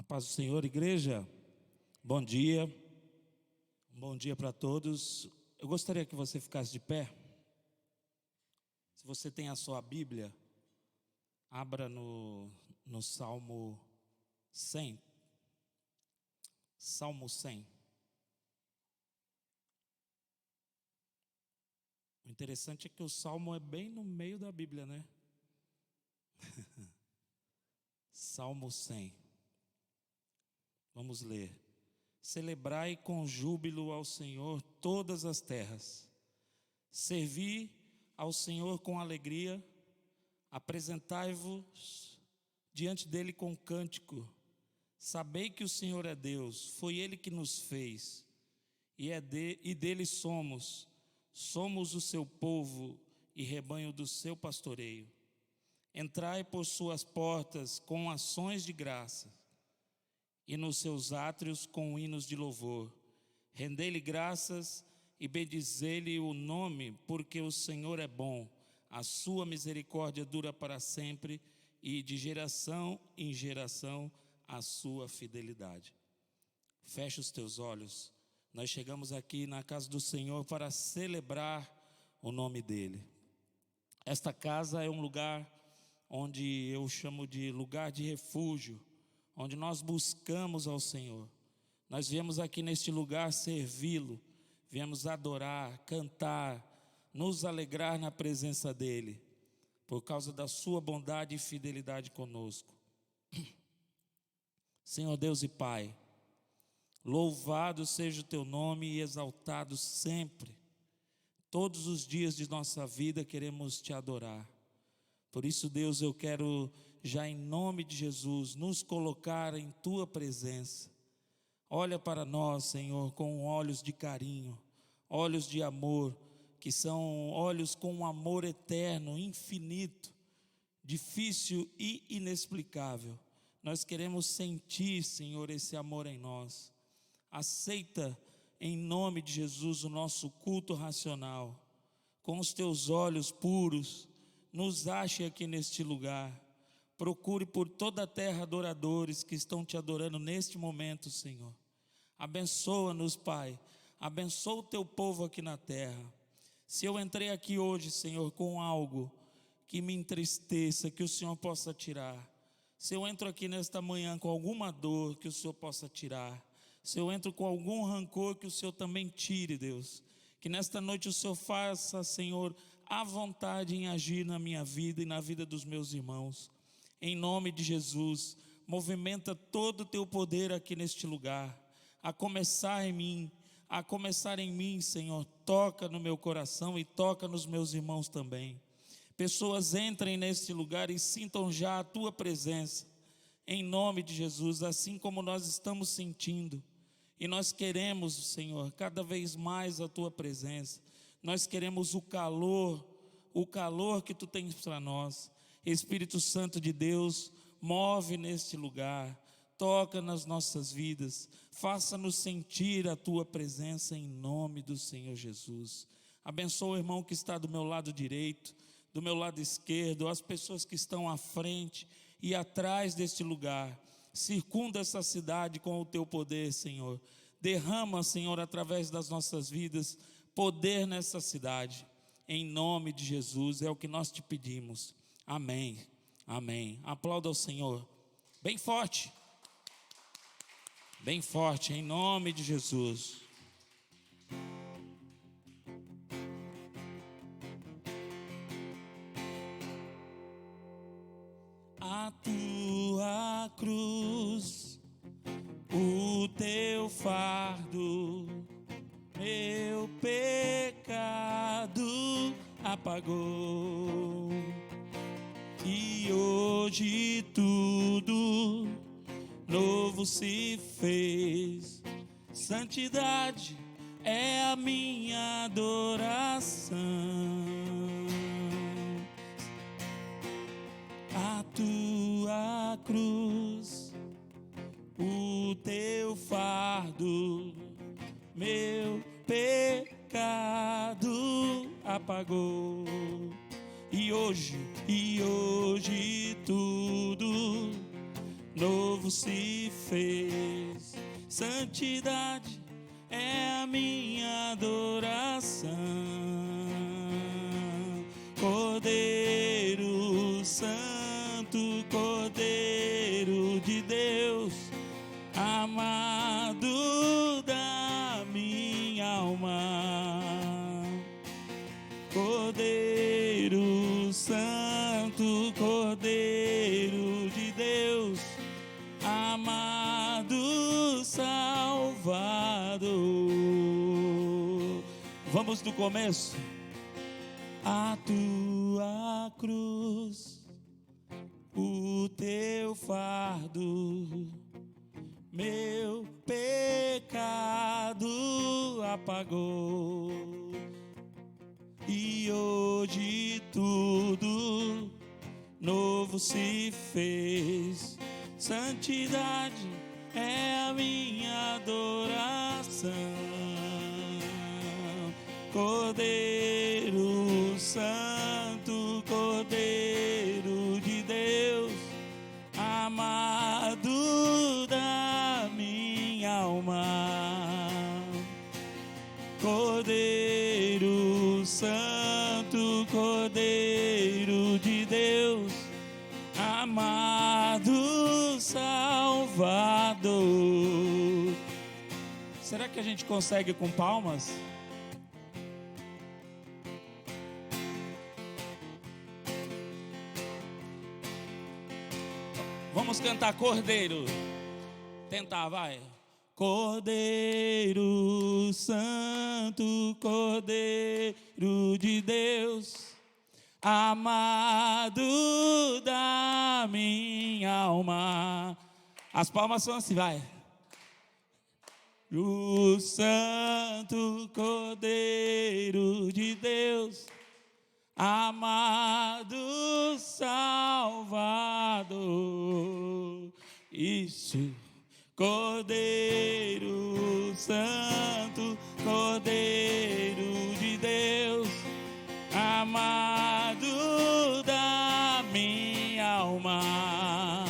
A paz do Senhor, igreja. Bom dia. Bom dia para todos. Eu gostaria que você ficasse de pé. Se você tem a sua Bíblia, abra no Salmo 100. Salmo 100. O interessante é que o Salmo é bem no meio da Bíblia, né? Salmo 100. Vamos ler. Celebrai com júbilo ao Senhor todas as terras. Servi ao Senhor com alegria. Apresentai-vos diante dele com cântico. Sabei que o Senhor é Deus, foi Ele que nos fez, e dele somos o seu povo e rebanho do seu pastoreio. Entrai por suas portas com ações de graça, e nos seus átrios com hinos de louvor. Rendei-lhe graças e bendizei-lhe o nome, porque o Senhor é bom, a sua misericórdia dura para sempre, e de geração em geração a sua fidelidade. Fecha os teus olhos. Nós chegamos aqui na casa do Senhor para celebrar o nome dEle. Esta casa é um lugar onde eu chamo de lugar de refúgio, onde nós buscamos ao Senhor. Nós viemos aqui neste lugar servi-lo, viemos adorar, cantar, nos alegrar na presença dEle, por causa da sua bondade e fidelidade conosco. Senhor Deus e Pai, louvado seja o Teu nome e exaltado sempre. Todos os dias de nossa vida queremos Te adorar. Por isso, Deus, eu quero já em nome de Jesus nos colocar em Tua presença. Olha para nós, Senhor, com olhos de carinho, olhos de amor, que são olhos com um amor eterno, infinito, difícil e inexplicável. Nós queremos sentir, Senhor, esse amor em nós. Aceita em nome de Jesus o nosso culto racional. Com os Teus olhos puros, nos ache aqui neste lugar. Procure por toda a terra adoradores que estão Te adorando neste momento, Senhor. Abençoa-nos, Pai. Abençoa o Teu povo aqui na terra. Se eu entrei aqui hoje, Senhor, com algo que me entristeça, que o Senhor possa tirar. Se eu entro aqui nesta manhã com alguma dor, que o Senhor possa tirar. Se eu entro com algum rancor, que o Senhor também tire, Deus. Que nesta noite o Senhor faça, Senhor, à vontade em agir na minha vida e na vida dos meus irmãos. Em nome de Jesus, movimenta todo o Teu poder aqui neste lugar. A começar em mim, Senhor, toca no meu coração e toca nos meus irmãos também. Pessoas entrem neste lugar e sintam já a Tua presença, em nome de Jesus, assim como nós estamos sentindo. E nós queremos, Senhor, cada vez mais a Tua presença. Nós queremos o calor que Tu tens para nós. Espírito Santo de Deus, move neste lugar, toca nas nossas vidas, faça-nos sentir a Tua presença em nome do Senhor Jesus. Abençoa o irmão que está do meu lado direito, do meu lado esquerdo, as pessoas que estão à frente e atrás deste lugar. Circunda essa cidade com o Teu poder, Senhor. Derrama, Senhor, através das nossas vidas, poder nessa cidade. Em nome de Jesus, é o que nós Te pedimos. Amém. Amém. Aplauda ao Senhor. Bem forte. Bem forte, em nome de Jesus. A Tua cruz, o Teu fardo, meu pecado apagou. E hoje tudo novo se fez. Santidade é a minha adoração. A Tua cruz, o Teu fardo, meu pecado apagou. E hoje tudo novo novo se fez. Santidade é a minha adoração. Cordeiro Santo, Cordeiro de Deus, amado da minha alma. Cordeiro Santo, Cordeiro de Deus, amado Salvador. Vamos do começo. A tua cruz, o teu fardo, meu pecado apagou. E hoje tudo novo se fez. Santidade é a minha adoração. Cordeiro Santo, Cordeiro de Deus, amado da minha alma. Cordeiro Santo, Cordeiro de Deus, amado Salvador. Será que a gente consegue com palmas? Vamos cantar Cordeiro. Tentar, vai. Cordeiro Santo, Cordeiro de Deus, amado da minha alma. As palmas são assim, vai. O Santo Cordeiro de Deus, amado Salvador. Isso. Cordeiro Santo, Cordeiro de Deus, amado da minha alma.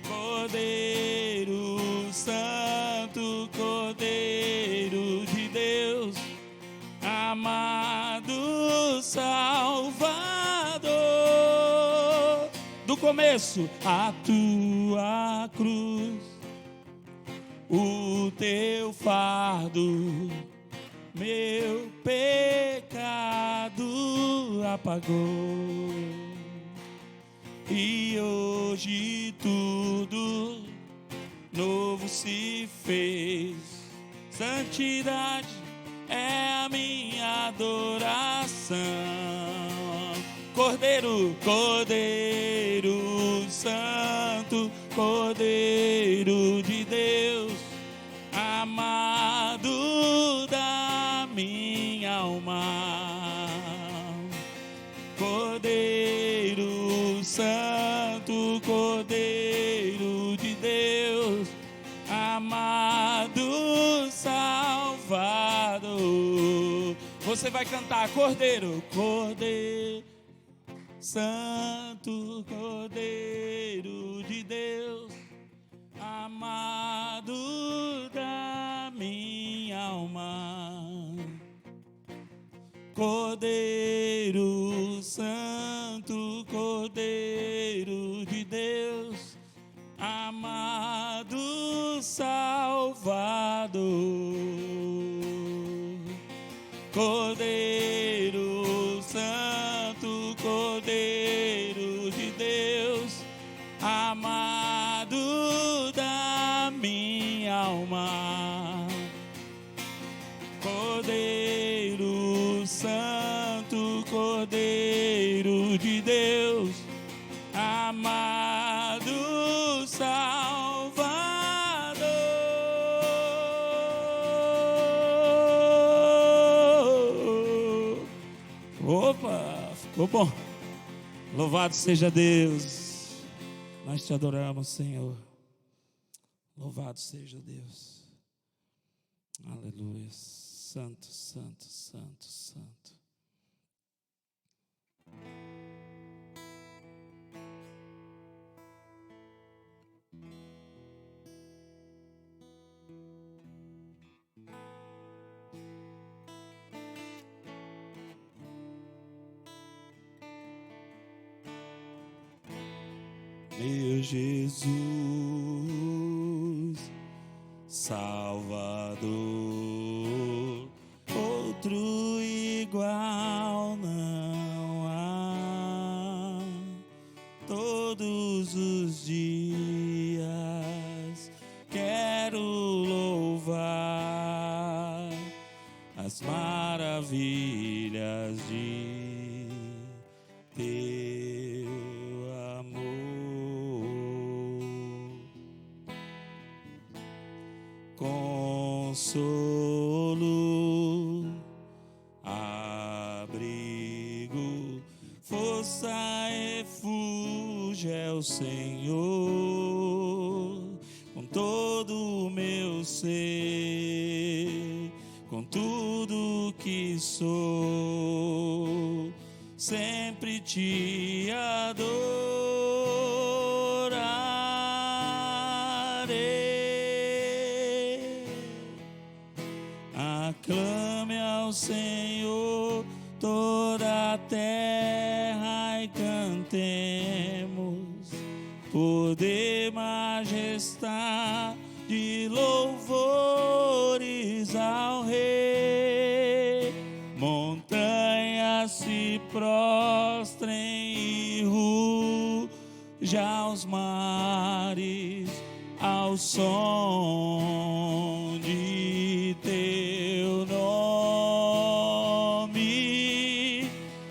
Cordeiro Santo, Cordeiro de Deus, amado Salvador. Do começo, a tua cruz, o teu fardo, meu pecado apagou. E hoje tudo novo se fez. Santidade é a minha adoração. Cordeiro, Cordeiro Santo, Cordeiro de Deus, amado da minha alma. Cordeiro Santo, Cordeiro de Deus, amado Salvador. Você vai cantar Cordeiro, Cordeiro Santo, Cordeiro de Deus, amado da minha alma. Cordeiro Santo, Cordeiro de Deus, amado Salvador. Cordeiro Santo, Cordeiro de Deus, amado da minha alma. Cordeiro Santo, Cordeiro de Deus, amado Salvador. Opa, ficou bom. Louvado seja Deus. Nós te adoramos, Senhor. Louvado seja Deus. Aleluia. Santo, santo, santo, santo. meu Jesus, Salvador, outro igual não há. Todos os dias quero louvar as maravilhas de teu amor. Consolo, abrigo, força, refúgio é o Senhor. Com todo o meu ser, com tudo que sou, sempre te adorarei. Aclame ao Senhor toda a terra e cantemos poder, majestade, louvores ao Rei. Montanhas se prostrem e rujam os mares ao som de teu nome.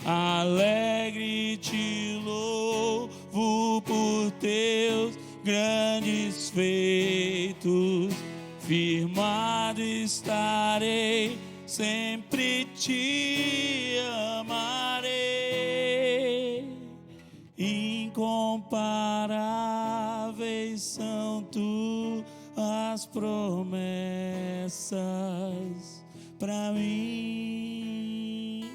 Alegre te louvo por teus grandes feitos, firmado estarei, sempre te amarei. Incomparáveis são tuas promessas para mim.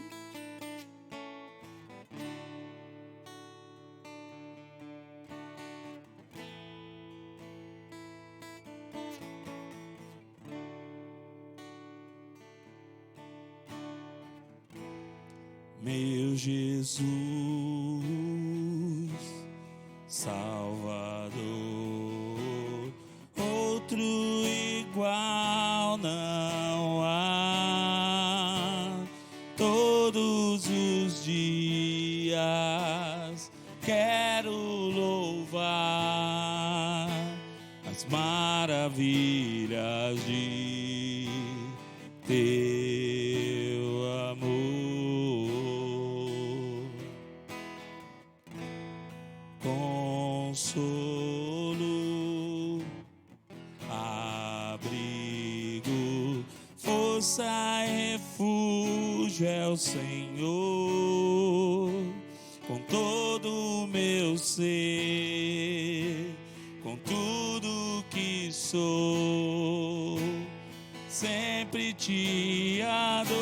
Meu Jesus, Salvador, outro igual não há. Todos os dias quero louvar as maravilhas de teu amor. Consolo, abrigo, força e refúgio é o Senhor. Com todo o meu ser, com tudo que sou, sempre te adorarei.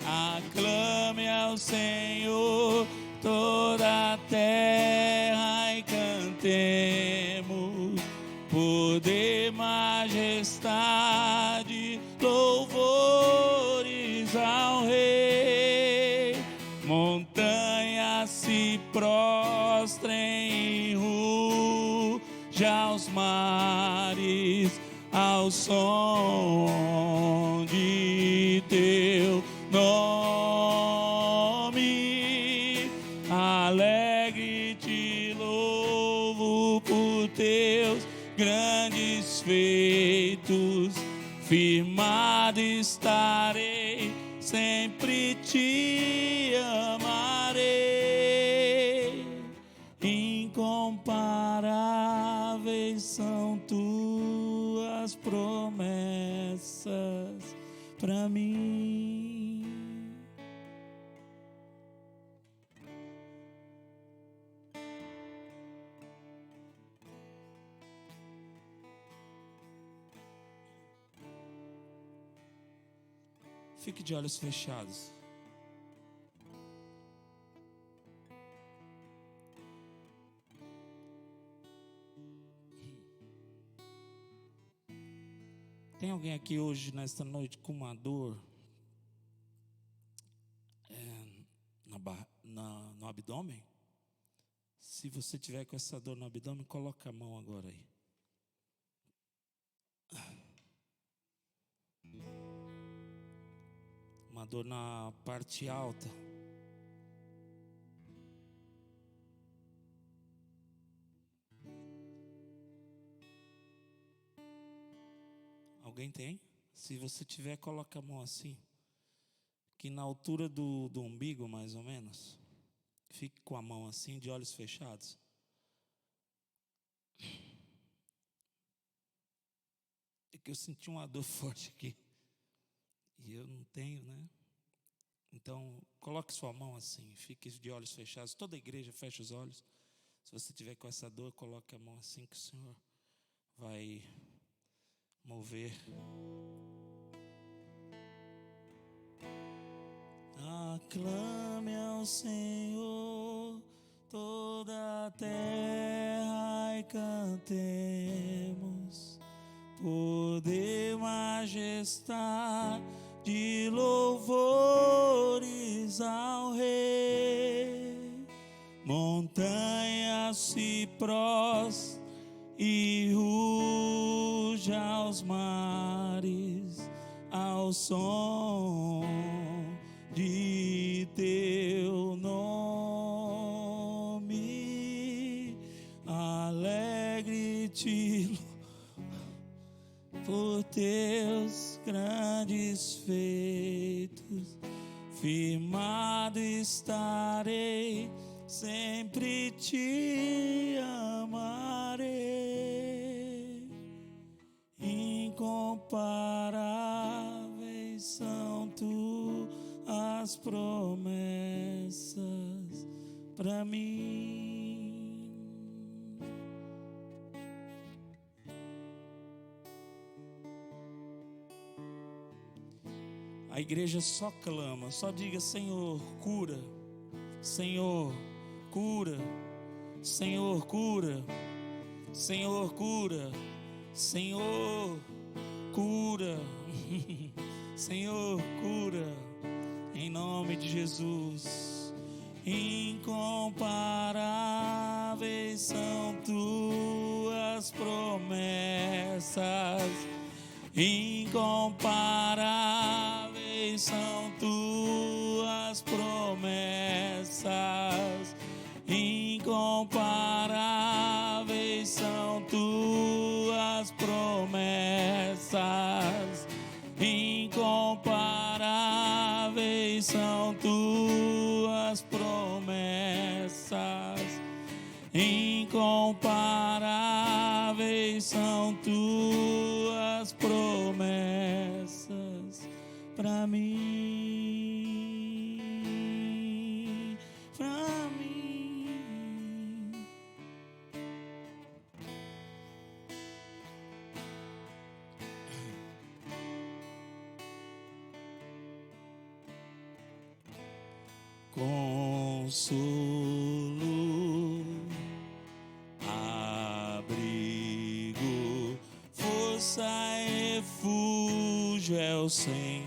Aclame ao Senhor toda a terra e cantemos poder, majestade, louvores ao Rei. Montanhas se prostrem e rujam os mares ao som de teu nome. Alegre te louvo por teus grandes feitos, firmado estarei, sempre te amarei. Incomparáveis são tuas promessas para mim. Fique de olhos fechados. Tem alguém aqui hoje, nesta noite, com uma dor? no abdômen. Se você tiver com essa dor no abdômen, coloca a mão agora aí. Uma dor na parte alta. Alguém tem? Se você tiver, coloca a mão assim. Que na altura do umbigo, mais ou menos. Fique com a mão assim, de olhos fechados. É que eu senti uma dor forte aqui. E eu não tenho, né? Então, coloque sua mão assim, fique de olhos fechados. Toda a igreja fecha os olhos. Se você tiver com essa dor, coloque a mão assim que o Senhor vai mover. Aclame ao Senhor toda a terra e cantemos poder, majestade, louvores ao Rei. Montanhas se prostrem e ruja aos mares ao som de teu nome. Alegre te por teus grandes feitos, firmado estarei, sempre te amarei. Incomparáveis são tuas promessas para mim. A igreja só clama, só diga: Senhor, cura. Senhor, cura. Senhor, cura. Senhor, cura. Senhor, cura. Senhor, cura. Em nome de Jesus. Incomparáveis são tuas promessas. Incomparáveis são tuas promessas. Incomparáveis são tuas promessas. Incomparáveis são tuas promessas. Incomparáveis são tuas promessas para mim, para mim. Consolo, abrigo, força e refúgio é o Senhor.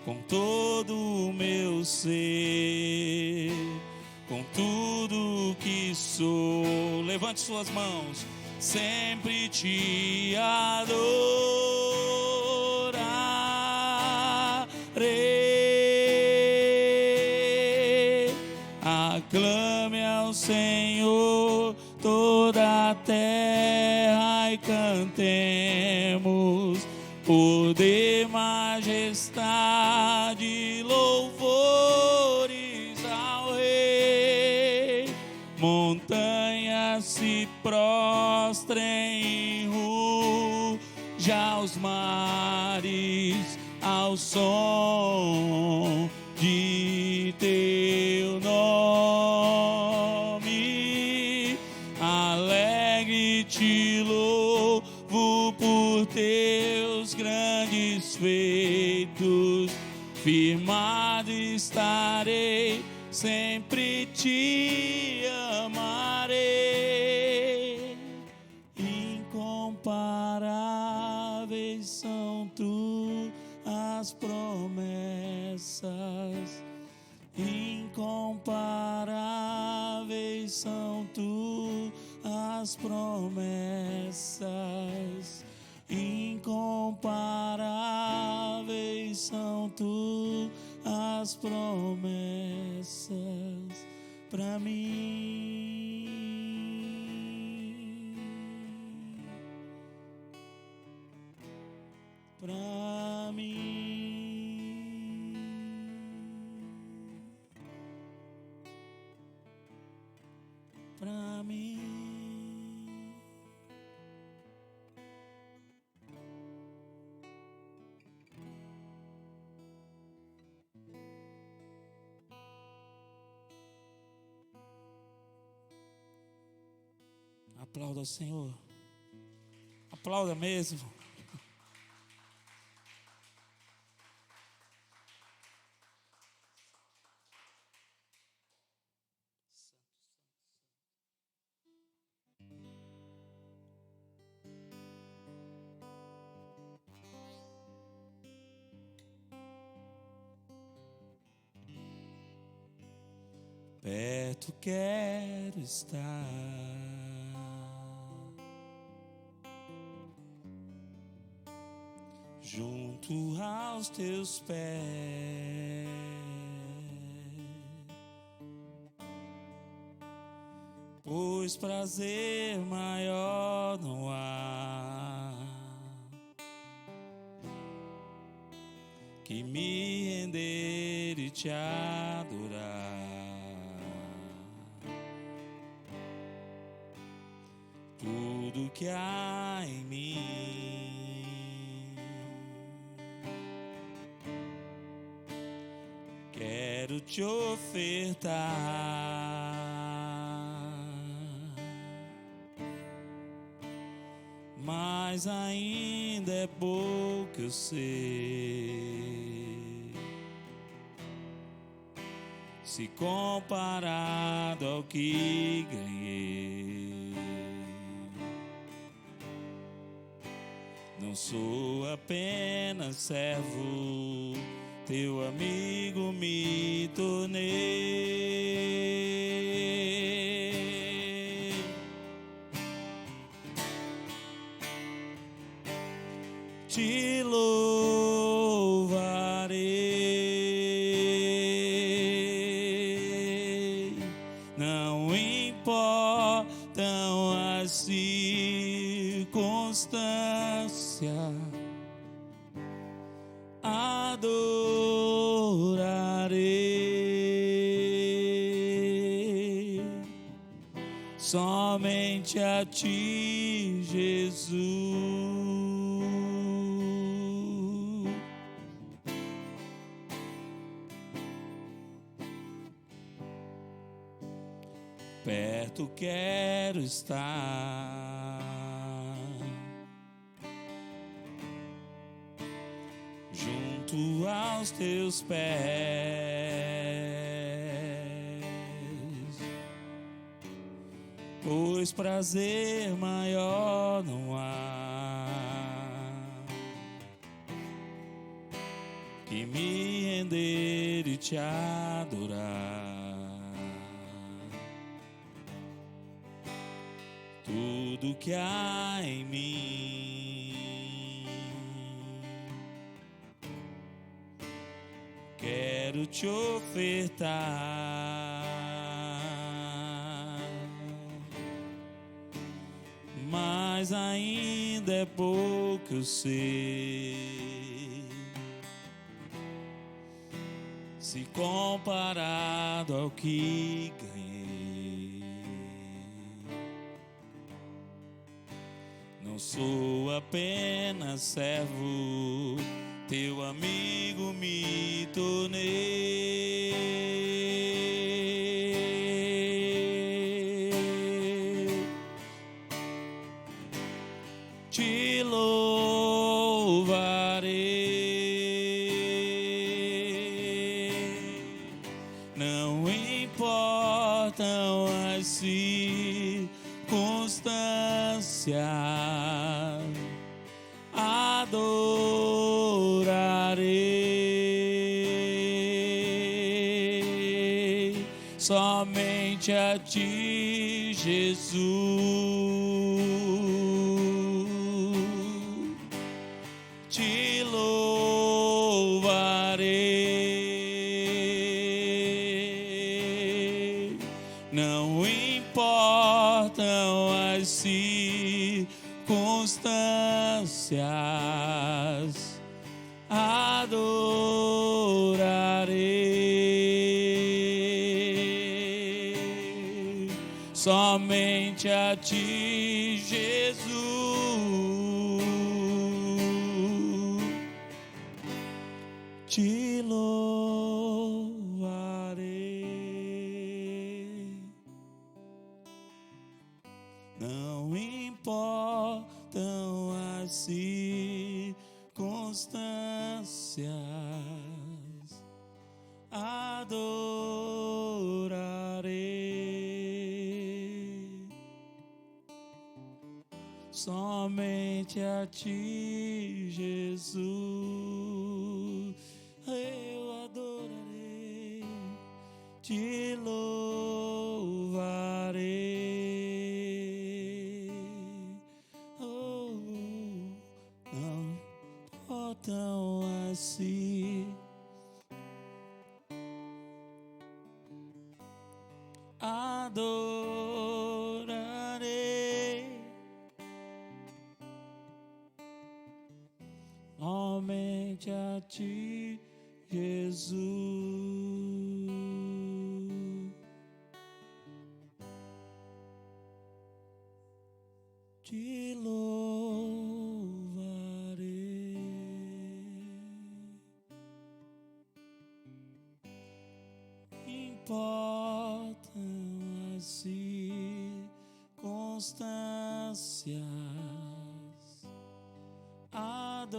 Com todo o meu ser, com tudo que sou, levante suas mãos, sempre te adorarei. Aclame ao Senhor toda a terra e cantemos poder, majestade, louvores ao Rei. Montanhas se prostrem, ruja aos mares ao som de teu nome. Alegre te louvo por teus grandes feitos, firmado estarei, sempre te amarei. Incomparáveis são tuas promessas. tuas promessas pra mim. Pra mim. Pra mim. Aplauda ao Senhor. Aplauda mesmo. Perto quero estar, junto aos teus pés, pois prazer maior não há que me render e te adorar. Tudo que há em mim quero te ofertar, mas ainda é pouco eu sei, se comparado ao que ganhei. Não sou apenas servo, teu amigo me tornei. Te louvarei, não importam as circunstâncias, adorarei somente a ti, Jesus. Perto quero estar, junto aos teus pés, pois prazer maior não há que me render e te adorar. Tudo que há em mim quero te ofertar, mas ainda é pouco eu sei, se comparado ao que ganhei. Não sou apenas servo, teu amigo me tornei. Te louvarei, não importam as circunstâncias, adorarei somente a ti, Jesus. Te louvarei, as circunstâncias, adorarei somente a ti, Jesus. Te louvarei. Não importam as circunstâncias, adorarei somente a ti, Jesus. Eu adorarei, te louvarei. Oh, não importam assim, adorarei somente a ti, Jesus. Te louvarei. Importam as circunstâncias, adorarei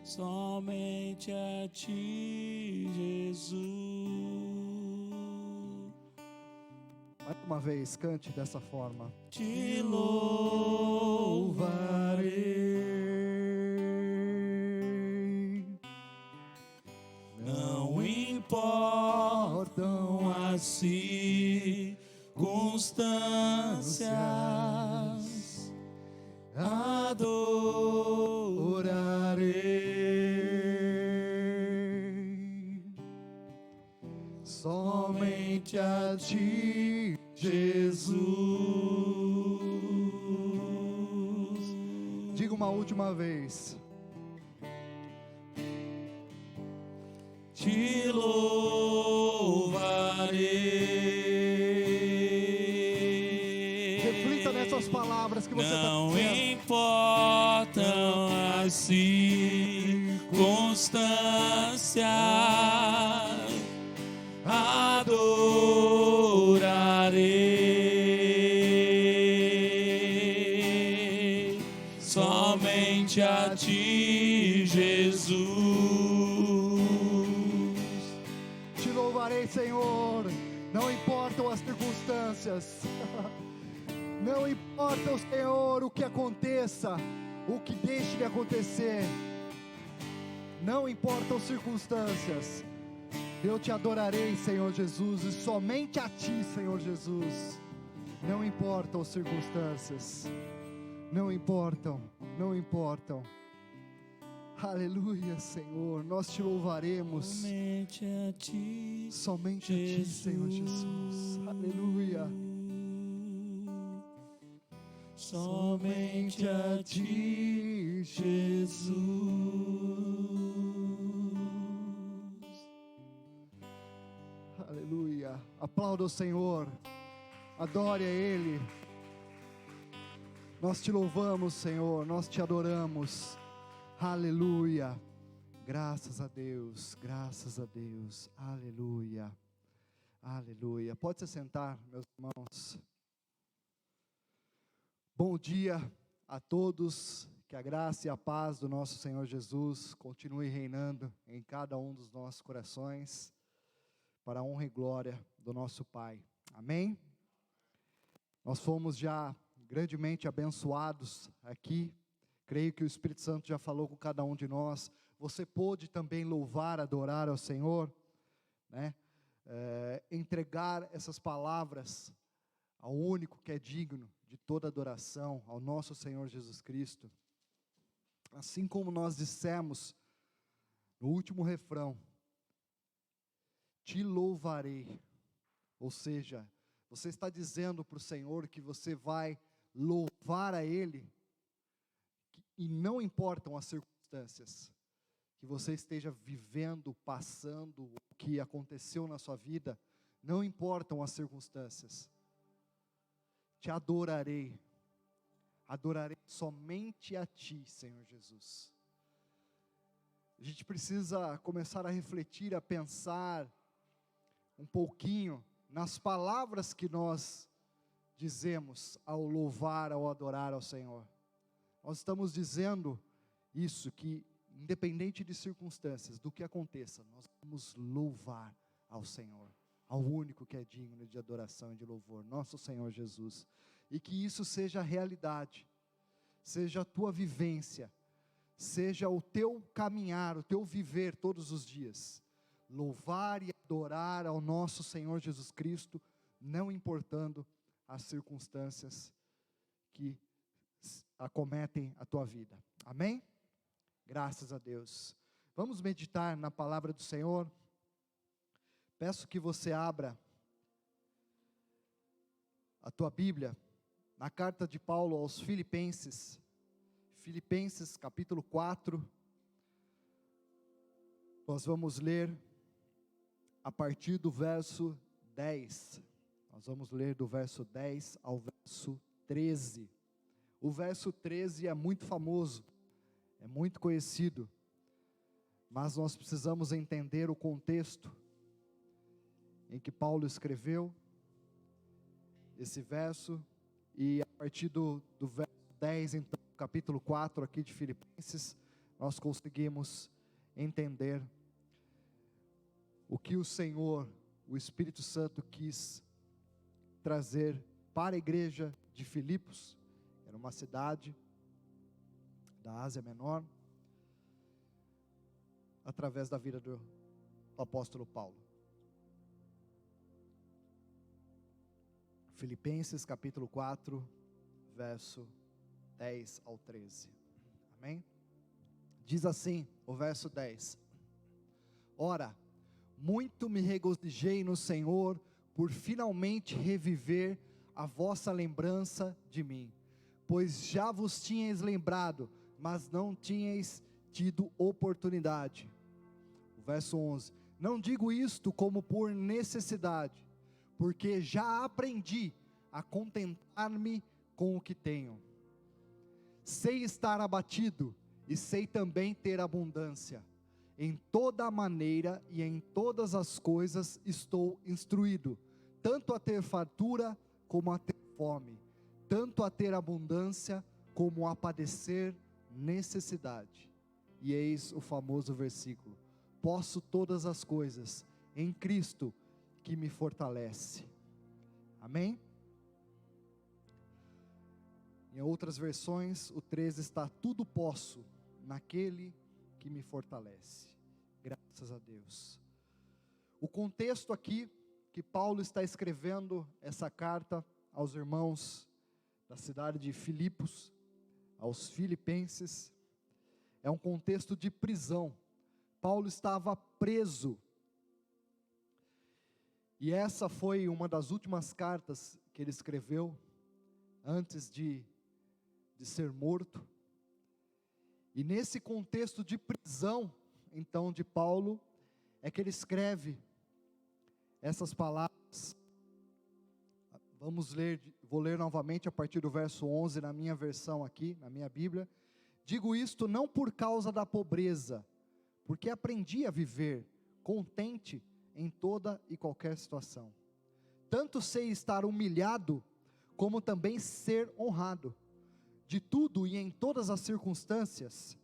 somente a ti, Jesus. Mais uma vez, cante dessa forma. Te louvarei. Não importam as circunstâncias, adorarei somente a ti, Jesus. Diga uma última vez. Te louvarei. Reflita nessas palavras que você está Não dizendo. importam as circunstâncias, adorarei somente a ti, Jesus. Te louvarei, Senhor. Não importam as circunstâncias. Não importa, Senhor, o que aconteça, o que deixe de acontecer. Não importam as circunstâncias. Eu te adorarei, Senhor Jesus, e somente a ti, Senhor Jesus. Não importam as circunstâncias. Não importam, não importam. Aleluia, Senhor, nós te louvaremos. Somente a ti, Somente a ti, Senhor Jesus. Aleluia. Somente a ti, Jesus. Aleluia. Aplauda o Senhor. Adore a Ele. Nós te louvamos, Senhor. Nós te adoramos. Aleluia. Graças a Deus. Graças a Deus. Aleluia. Aleluia. Pode se sentar, meus irmãos. Bom dia a todos. Que a graça e a paz do nosso Senhor Jesus continue reinando em cada um dos nossos corações, para a honra e glória do nosso Pai. Amém? Nós fomos já grandemente abençoados aqui. Creio que o Espírito Santo já falou com cada um de nós. Você pôde também louvar, adorar ao Senhor, né? Entregar essas palavras ao único que é digno de toda adoração, ao nosso Senhor Jesus Cristo. Assim como nós dissemos no último refrão, te louvarei. Ou seja, você está dizendo para o Senhor que você vai louvar a Ele, e não importam as circunstâncias que você esteja vivendo, passando, o que aconteceu na sua vida, não importam as circunstâncias. Te adorarei somente a Ti, Senhor Jesus. A gente precisa começar a refletir, a pensar um pouquinho nas palavras que nós dizemos ao louvar, ao adorar ao Senhor. Nós estamos dizendo isso, que independente de circunstâncias, do que aconteça, nós vamos louvar ao Senhor, ao único que é digno de adoração e de louvor, nosso Senhor Jesus. E que isso seja a realidade, seja a tua vivência, seja o teu caminhar, o teu viver todos os dias. Louvar e adorar ao nosso Senhor Jesus Cristo, não importando as circunstâncias que acometem a tua vida. Amém? Graças a Deus. Vamos meditar na palavra do Senhor. Peço que você abra a tua Bíblia na carta de Paulo aos Filipenses, Filipenses capítulo 4. Nós vamos ler a partir do verso 10. Nós vamos ler do verso 10 ao verso 13. O verso 13 é muito famoso, é muito conhecido, mas nós precisamos entender o contexto em que Paulo escreveu esse verso, e a partir do verso 10, então, capítulo 4 aqui de Filipenses, nós conseguimos entender o que o Senhor, o Espírito Santo, quis trazer para a igreja de Filipos. Era uma cidade da Ásia Menor, através da vida do apóstolo Paulo. Filipenses capítulo 4, verso 10 ao 13. Amém? Diz assim o verso 10: Ora, muito me regozijei no Senhor, por finalmente reviver a vossa lembrança de mim, pois já vos tinhais lembrado, mas não tinhais tido oportunidade. O verso 11: Não digo isto como por necessidade, porque já aprendi a contentar-me com o que tenho. Sei estar abatido, e sei também ter abundância. Em toda maneira e em todas as coisas estou instruído, tanto a ter fartura como a ter fome, tanto a ter abundância como a padecer necessidade. E eis o famoso versículo: posso todas as coisas em Cristo que me fortalece. Amém? Em outras versões, o 13 está: tudo posso naquele que me fortalece. Graças a Deus. O contexto aqui que Paulo está escrevendo essa carta aos irmãos da cidade de Filipos, aos filipenses, é um contexto de prisão. Paulo estava preso, e essa foi uma das últimas cartas que ele escreveu antes de ser morto. E nesse contexto de prisão, então, de Paulo, é que ele escreve essas palavras. Vamos ler, vou ler novamente a partir do verso 11, na minha versão aqui, na minha Bíblia. Digo isto não por causa da pobreza, porque aprendi a viver contente em toda e qualquer situação. Tanto sei estar humilhado, como também ser honrado. De tudo e em todas as circunstâncias,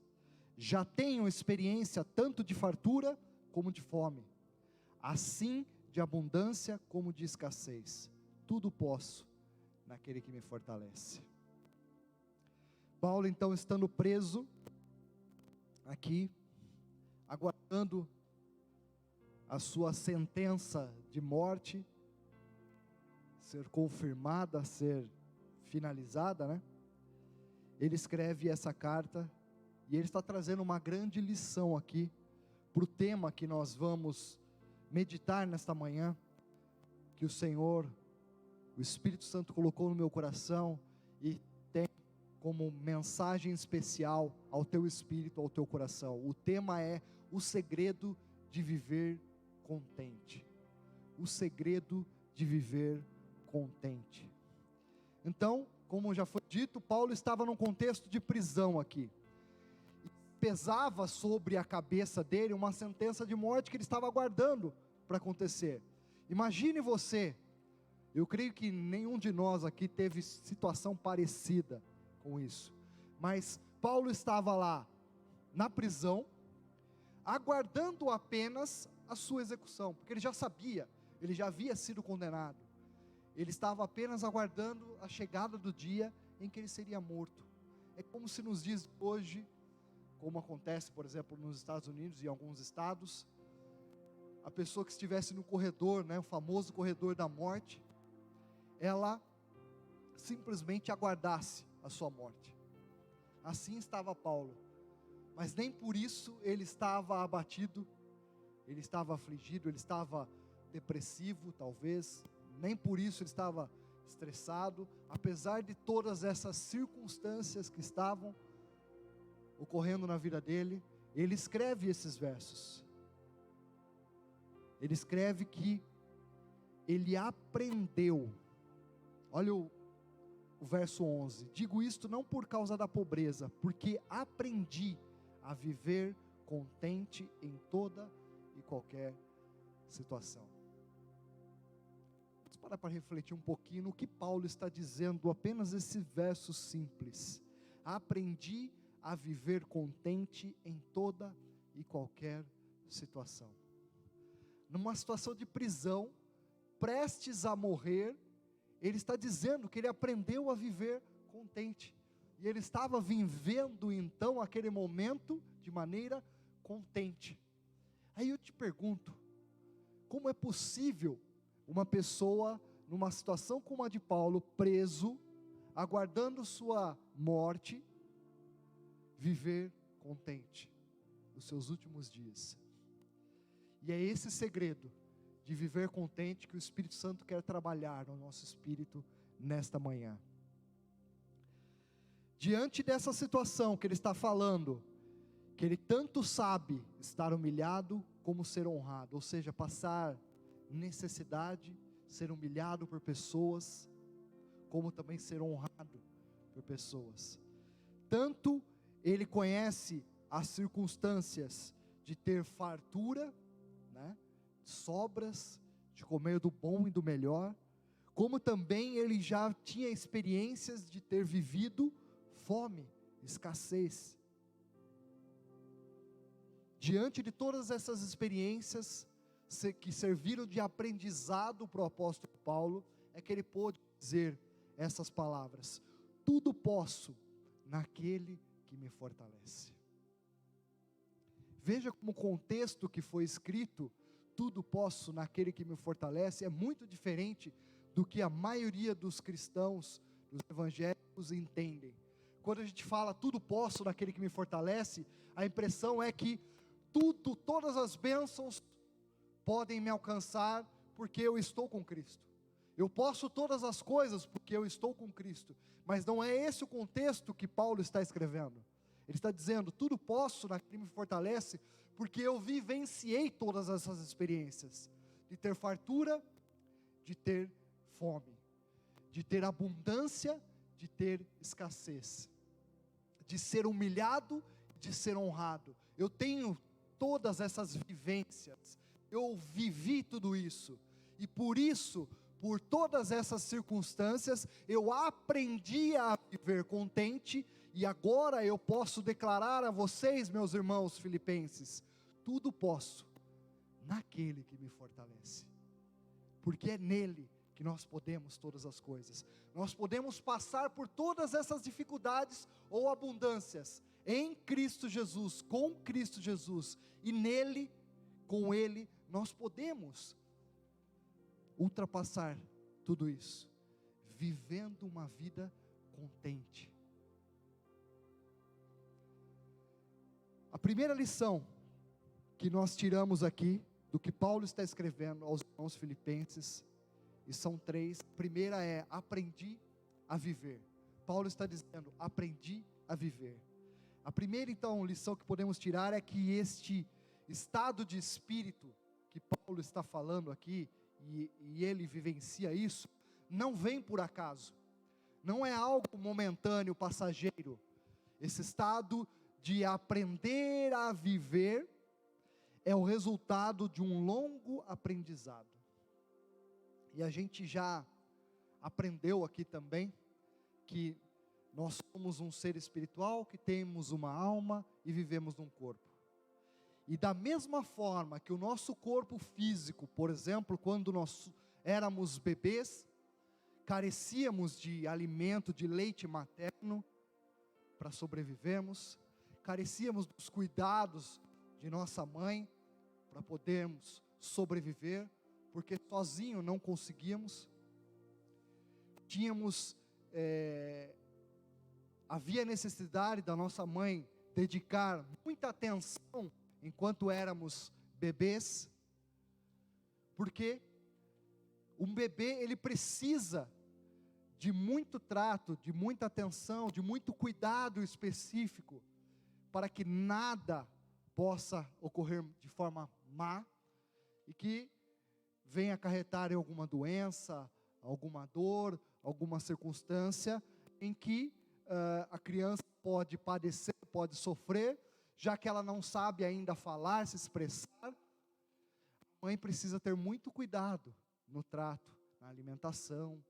já tenho experiência tanto de fartura como de fome, assim de abundância como de escassez. Tudo posso naquele que me fortalece. Paulo, então, estando preso aqui, aguardando a sua sentença de morte ser confirmada, ser finalizada, né? Ele escreve essa carta, e ele está trazendo uma grande lição aqui, para o tema que nós vamos meditar nesta manhã, que o Senhor, o Espírito Santo colocou no meu coração e tem como mensagem especial ao teu espírito, ao teu coração. O tema é o segredo de viver contente. O segredo de viver contente. Então, como já foi dito, Paulo estava num contexto de prisão aqui. Pesava sobre a cabeça dele uma sentença de morte que ele estava aguardando para acontecer. Imagine você, eu creio que nenhum de nós aqui teve situação parecida com isso, mas Paulo estava lá na prisão, aguardando apenas a sua execução, porque ele já sabia, ele já havia sido condenado, ele estava apenas aguardando a chegada do dia em que ele seria morto. É como se nos dias de hoje, como acontece, por exemplo, nos Estados Unidos e em alguns estados, a pessoa que estivesse no corredor, o famoso corredor da morte, ela simplesmente aguardasse a sua morte. Assim estava Paulo, mas nem por isso ele estava abatido, ele estava afligido, ele estava depressivo talvez, nem por isso ele estava estressado, apesar de todas essas circunstâncias que estavam ocorrendo na vida dele. Ele escreve esses versos, ele escreve que ele aprendeu, olha o verso 11, digo isto não por causa da pobreza, porque aprendi a viver contente em toda e qualquer situação. Vamos parar para refletir um pouquinho no que Paulo está dizendo, apenas esse verso simples: aprendi a viver contente em toda e qualquer situação. Numa situação de prisão, prestes a morrer, ele está dizendo que ele aprendeu a viver contente, e ele estava vivendo então aquele momento de maneira contente. Aí eu te pergunto, como é possível uma pessoa, numa situação como a de Paulo, preso, aguardando sua morte, viver contente nos seus últimos dias? E é esse segredo de viver contente que o Espírito Santo quer trabalhar no nosso espírito nesta manhã. Diante dessa situação que ele está falando, que ele tanto sabe estar humilhado como ser honrado, ou seja, passar necessidade, ser humilhado por pessoas, como também ser honrado por pessoas. Tanto ele conhece as circunstâncias de ter fartura, sobras, de comer do bom e do melhor, como também ele já tinha experiências de ter vivido fome, escassez. Diante de todas essas experiências que serviram de aprendizado para o apóstolo Paulo, é que ele pôde dizer essas palavras: tudo posso naquele que me fortalece. Veja como o contexto que foi escrito, tudo posso naquele que me fortalece, é muito diferente do que a maioria dos cristãos, dos evangélicos entendem. Quando a gente fala tudo posso naquele que me fortalece, a impressão é que todas as bênçãos podem me alcançar porque eu estou com Cristo. Eu posso todas as coisas porque eu estou com Cristo. Mas não é esse o contexto que Paulo está escrevendo. Ele está dizendo, tudo posso naquele que me fortalece, porque eu vivenciei todas essas experiências, de ter fartura, de ter fome, de ter abundância, de ter escassez, de ser humilhado, de ser honrado. Eu tenho todas essas vivências, eu vivi tudo isso, e por isso, por todas essas circunstâncias, eu aprendi a viver contente, e agora eu posso declarar a vocês, meus irmãos filipenses, tudo posso naquele que me fortalece, porque é nele que nós podemos todas as coisas. Nós podemos passar por todas essas dificuldades ou abundâncias em Cristo Jesus, com Cristo Jesus, e nele, com ele, nós podemos ultrapassar tudo isso, vivendo uma vida contente. A primeira lição que nós tiramos aqui do que Paulo está escrevendo aos irmãos filipenses, e são 3. A primeira é: aprendi a viver. Paulo está dizendo: aprendi a viver. A primeira, então, lição que podemos tirar é que este estado de espírito que Paulo está falando aqui, e ele vivencia isso, não vem por acaso, não é algo momentâneo, passageiro. Esse estado de aprender a viver é o resultado de um longo aprendizado. E a gente já aprendeu aqui também que nós somos um ser espiritual, que temos uma alma e vivemos num corpo. E da mesma forma que o nosso corpo físico, por exemplo, quando nós éramos bebês, carecíamos de alimento, de leite materno para sobrevivermos, carecíamos dos cuidados de nossa mãe para podermos sobreviver, porque sozinho não conseguíamos. Havia necessidade da nossa mãe dedicar muita atenção enquanto éramos bebês, porque um bebê, ele precisa de muito trato, de muita atenção, de muito cuidado específico, para que nada possa ocorrer de forma má, e que venha acarretar em alguma doença, alguma dor, alguma circunstância, em que a criança pode padecer, pode sofrer, já que ela não sabe ainda falar, se expressar. A mãe precisa ter muito cuidado no trato, na alimentação,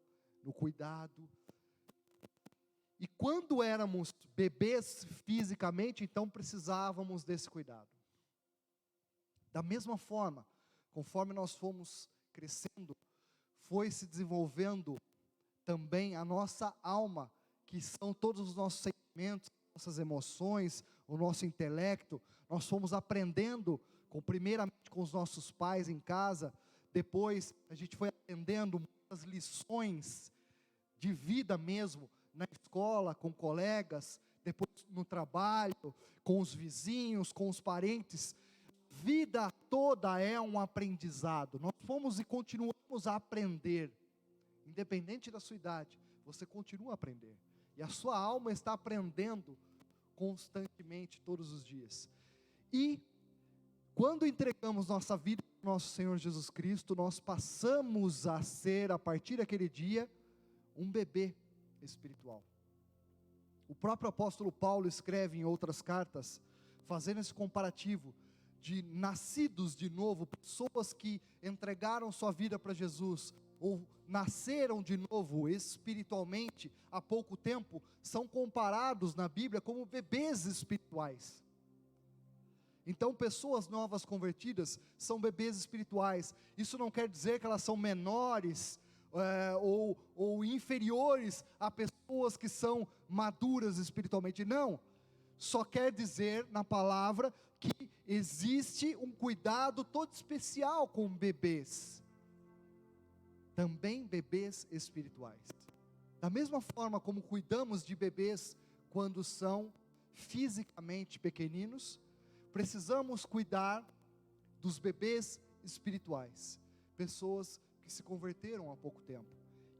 no cuidado. E quando éramos bebês fisicamente, então precisávamos desse cuidado. Da mesma forma, conforme nós fomos crescendo, foi se desenvolvendo também a nossa alma, que são todos os nossos sentimentos, nossas emoções, o nosso intelecto. Nós fomos aprendendo, primeiramente com os nossos pais em casa, depois a gente foi aprendendo muitas lições de vida mesmo, na escola, com colegas, depois no trabalho, com os vizinhos, com os parentes. Vida toda é um aprendizado. Nós fomos e continuamos a aprender, independente da sua idade, você continua a aprender, e a sua alma está aprendendo constantemente, todos os dias. E quando entregamos nossa vida para o nosso Senhor Jesus Cristo, nós passamos a ser, a partir daquele dia, um bebê espiritual. O próprio apóstolo Paulo escreve em outras cartas, fazendo esse comparativo de nascidos de novo, pessoas que entregaram sua vida para Jesus, ou nasceram de novo espiritualmente há pouco tempo, são comparados na Bíblia como bebês espirituais. Então, pessoas novas convertidas são bebês espirituais. Isso não quer dizer que elas são menores ou inferiores a pessoas que são maduras espiritualmente. Não, só quer dizer na palavra que existe um cuidado todo especial com bebês, também bebês espirituais. Da mesma forma como cuidamos de bebês quando são fisicamente pequeninos, precisamos cuidar dos bebês espirituais, pessoas que se converteram há pouco tempo,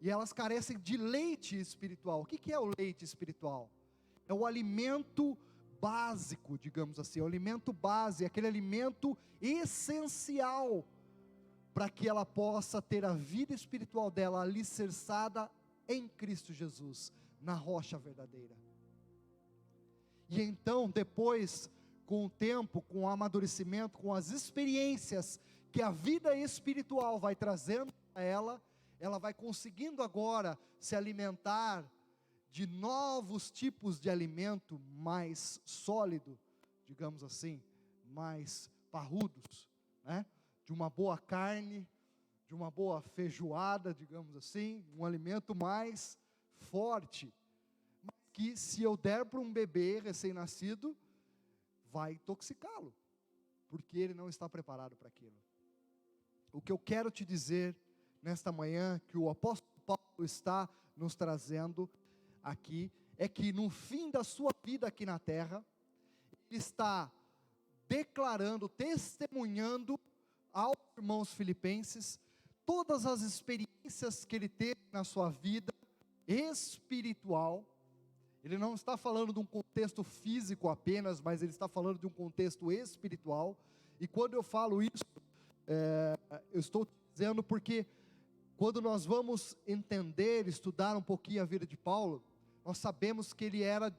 e elas carecem de leite espiritual. O que é o leite espiritual? É o alimento básico, digamos assim, o alimento base, aquele alimento essencial para que ela possa ter a vida espiritual dela alicerçada em Cristo Jesus, na rocha verdadeira. E então, depois, com o tempo, com o amadurecimento, com as experiências que a vida espiritual vai trazendo a ela, ela vai conseguindo agora se alimentar de novos tipos de alimento mais sólido, digamos assim, mais parrudos, né? De uma boa carne, de uma boa feijoada, digamos assim, um alimento mais forte, que se eu der para um bebê recém-nascido, vai intoxicá-lo, porque ele não está preparado para aquilo. O que eu quero te dizer nesta manhã, que o apóstolo Paulo está nos trazendo aqui, é que no fim da sua vida aqui na terra, ele está declarando, testemunhando aos irmãos filipenses todas as experiências que ele teve na sua vida espiritual. Ele não está falando de um contexto físico apenas, mas ele está falando de um contexto espiritual. E quando eu falo isso, eu estou dizendo porque quando nós vamos entender, estudar um pouquinho a vida de Paulo, nós sabemos que ele era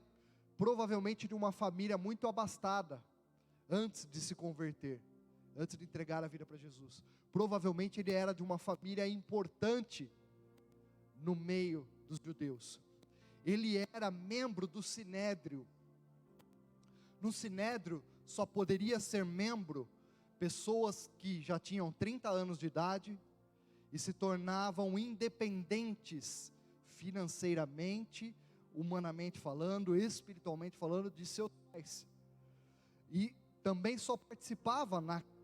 provavelmente de uma família muito abastada, antes de se converter, antes de entregar a vida para Jesus. Provavelmente ele era de uma família importante no meio dos judeus. Ele era membro do Sinédrio. No Sinédrio só poderia ser membro pessoas que já tinham 30 anos de idade e se tornavam independentes financeiramente, humanamente falando, espiritualmente falando, de seus pais. E também só participava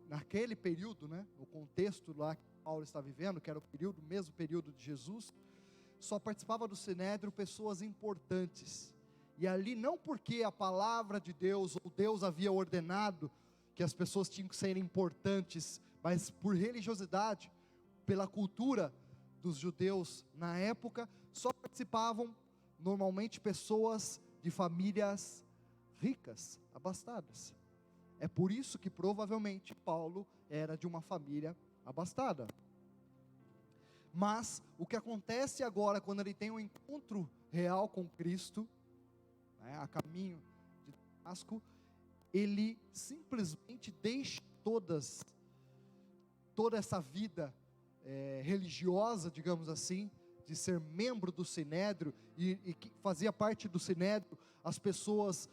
naquele período, no contexto lá que Paulo está vivendo, que era o mesmo período de Jesus, só participava do Sinédrio pessoas importantes. E ali não porque a palavra de Deus, ou Deus havia ordenado que as pessoas tinham que ser importantes, mas por religiosidade, pela cultura dos judeus na época, só participavam normalmente pessoas de famílias ricas, abastadas. É por isso que provavelmente Paulo era de uma família abastada. Mas o que acontece agora, quando ele tem um encontro real com Cristo, a caminho de Damasco, ele simplesmente deixa toda essa vida religiosa, digamos assim, de ser membro do Sinédrio, e que fazia parte do Sinédrio as pessoas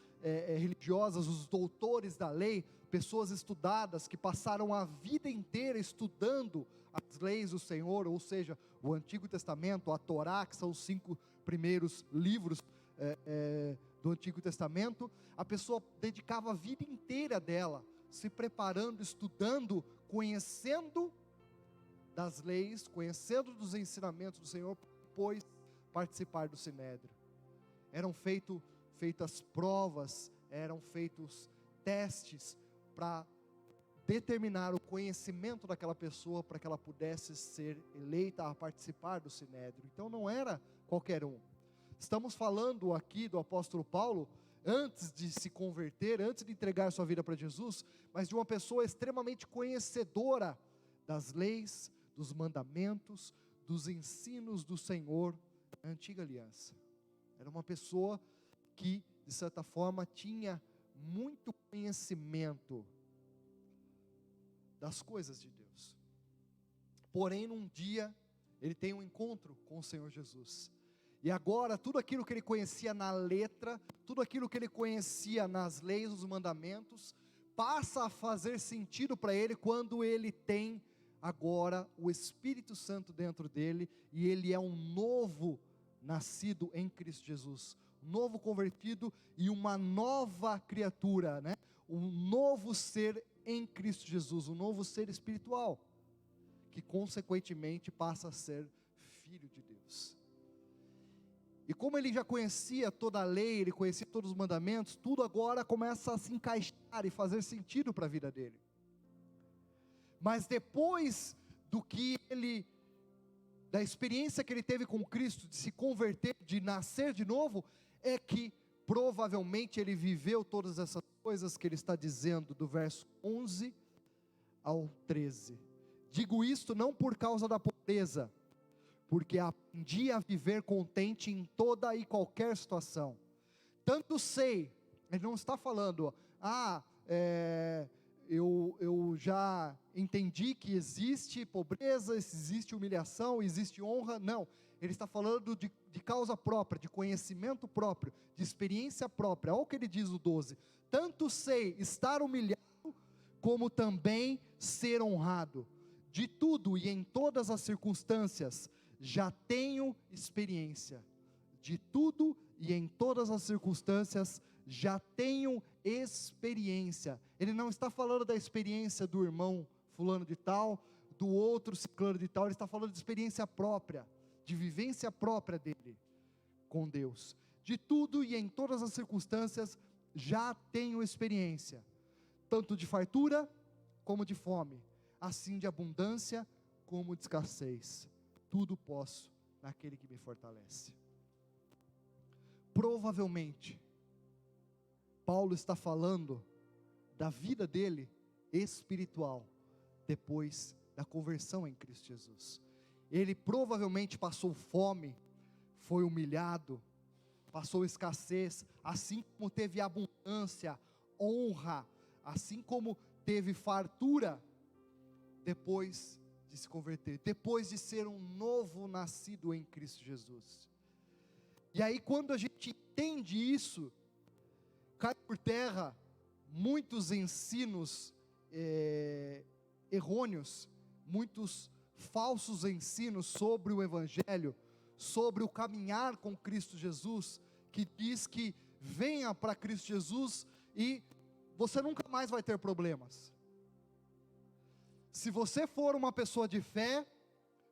religiosas, os doutores da lei, pessoas estudadas, que passaram a vida inteira estudando as leis do Senhor, ou seja, o Antigo Testamento, a Torá, que são os 5 primeiros livros do Antigo Testamento. A pessoa dedicava a vida inteira dela, se preparando, estudando, conhecendo das leis, conhecendo dos ensinamentos do Senhor, depois participar do Sinédrio. Eram feitas provas, eram feitos testes para determinar o conhecimento daquela pessoa, para que ela pudesse ser eleita a participar do Sinédrio. Então não era qualquer um. Estamos falando aqui do apóstolo Paulo, antes de se converter, antes de entregar sua vida para Jesus, mas de uma pessoa extremamente conhecedora das leis, dos mandamentos, dos ensinos do Senhor na antiga aliança. Era uma pessoa que, de certa forma, tinha muito conhecimento das coisas de Deus. Porém, num dia, ele tem um encontro com o Senhor Jesus. E agora, tudo aquilo que ele conhecia na letra, tudo aquilo que ele conhecia nas leis, nos mandamentos, passa a fazer sentido para ele quando ele tem agora o Espírito Santo dentro dele, e ele é um novo nascido em Cristo Jesus, um novo convertido e uma nova criatura, um novo ser em Cristo Jesus, um novo ser espiritual, que consequentemente passa a ser filho de Deus. E como ele já conhecia toda a lei, ele conhecia todos os mandamentos, tudo agora começa a se encaixar e fazer sentido para a vida dele. Mas depois da experiência que ele teve com Cristo, de se converter, de nascer de novo, é que provavelmente ele viveu todas essas coisas que ele está dizendo do verso 11 ao 13. Digo isto não por causa da pobreza, porque aprendi a viver contente em toda e qualquer situação. Tanto sei, ele não está falando, eu já entendi que existe pobreza, existe humilhação, existe honra. Não, ele está falando de causa própria, de conhecimento próprio, de experiência própria. Olha o que ele diz no 12: tanto sei estar humilhado, como também ser honrado. De tudo e em todas as circunstâncias, já tenho experiência. De tudo e em todas as circunstâncias, já tenho experiência. Ele não está falando da experiência do irmão fulano de tal, do outro ciclano de tal. Ele está falando de experiência própria, de vivência própria dele com Deus. De tudo e em todas as circunstâncias, já tenho experiência, tanto de fartura como de fome, assim de abundância como de escassez. Tudo posso naquele que me fortalece. Provavelmente, Paulo está falando da vida dele espiritual, depois da conversão em Cristo Jesus. Ele provavelmente passou fome, foi humilhado, passou escassez, assim como teve abundância, honra, assim como teve fartura, depois de se converter, depois de ser um novo nascido em Cristo Jesus. E aí, quando a gente entende isso, cai por terra muitos ensinos errôneos, muitos falsos ensinos sobre o Evangelho, sobre o caminhar com Cristo Jesus, que diz que venha para Cristo Jesus e você nunca mais vai ter problemas. Se você for uma pessoa de fé,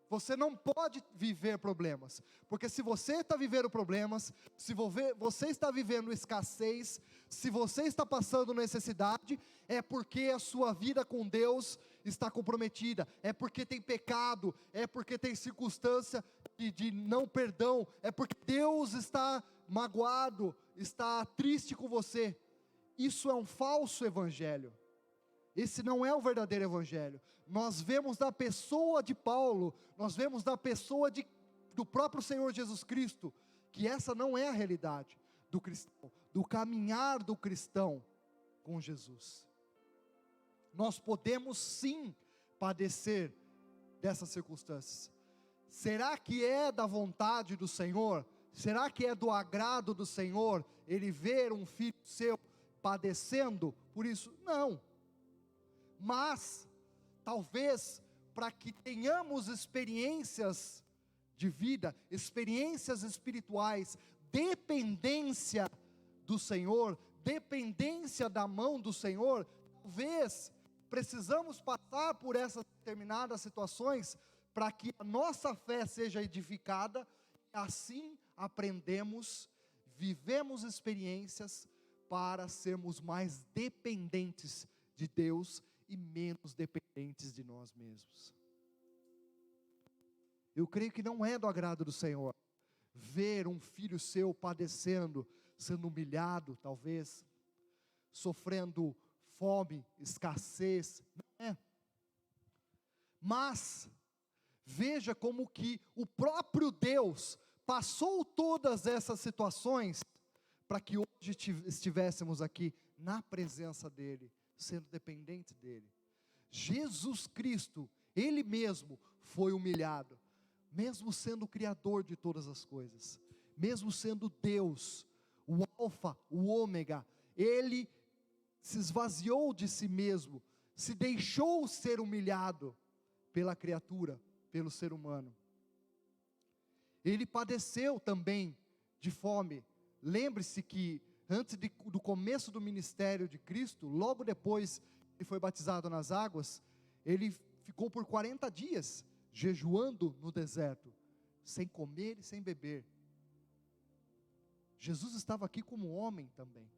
você não pode viver problemas, porque se você está vivendo problemas, se você está vivendo escassez, se você está passando necessidade, é porque a sua vida com Deus está comprometida, é porque tem pecado, é porque tem circunstância de não perdão, é porque Deus está magoado, está triste com você. Isso é um falso evangelho. Esse não é o verdadeiro evangelho. Nós vemos da pessoa de Paulo, nós vemos da pessoa do próprio Senhor Jesus Cristo, que essa não é a realidade do cristão, do caminhar do cristão com Jesus. Nós podemos sim padecer dessas circunstâncias. Será que é da vontade do Senhor? Será que é do agrado do Senhor Ele ver um filho seu padecendo por isso? Não. Mas, talvez, para que tenhamos experiências de vida, experiências espirituais, dependência do Senhor, dependência da mão do Senhor, talvez precisamos passar por essas determinadas situações, para que a nossa fé seja edificada, e assim aprendemos, vivemos experiências, para sermos mais dependentes de Deus, e menos dependentes de nós mesmos. Eu creio que não é do agrado do Senhor ver um filho seu padecendo, sendo humilhado, talvez, sofrendo fome, escassez, não é. Mas veja como que o próprio Deus passou todas essas situações para que hoje estivéssemos aqui na presença dEle, sendo dependente dEle. Jesus Cristo, Ele mesmo foi humilhado, mesmo sendo o Criador de todas as coisas, mesmo sendo Deus, o Alfa, o Ômega, Ele se esvaziou de si mesmo, se deixou ser humilhado pela criatura, pelo ser humano. Ele padeceu também de fome. Lembre-se que antes do começo do ministério de Cristo, logo depois que ele foi batizado nas águas, ele ficou por 40 dias jejuando no deserto, sem comer e sem beber. Jesus estava aqui como homem também,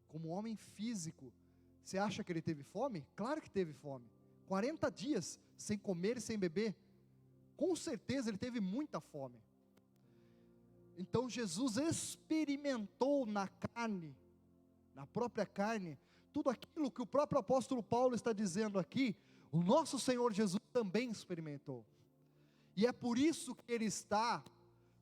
como homem físico. Você acha que ele teve fome? Claro que teve fome. 40 dias sem comer e sem beber, com certeza ele teve muita fome. Então Jesus experimentou na carne, na própria carne, tudo aquilo que o próprio apóstolo Paulo está dizendo aqui, o nosso Senhor Jesus também experimentou. E é por isso que Ele está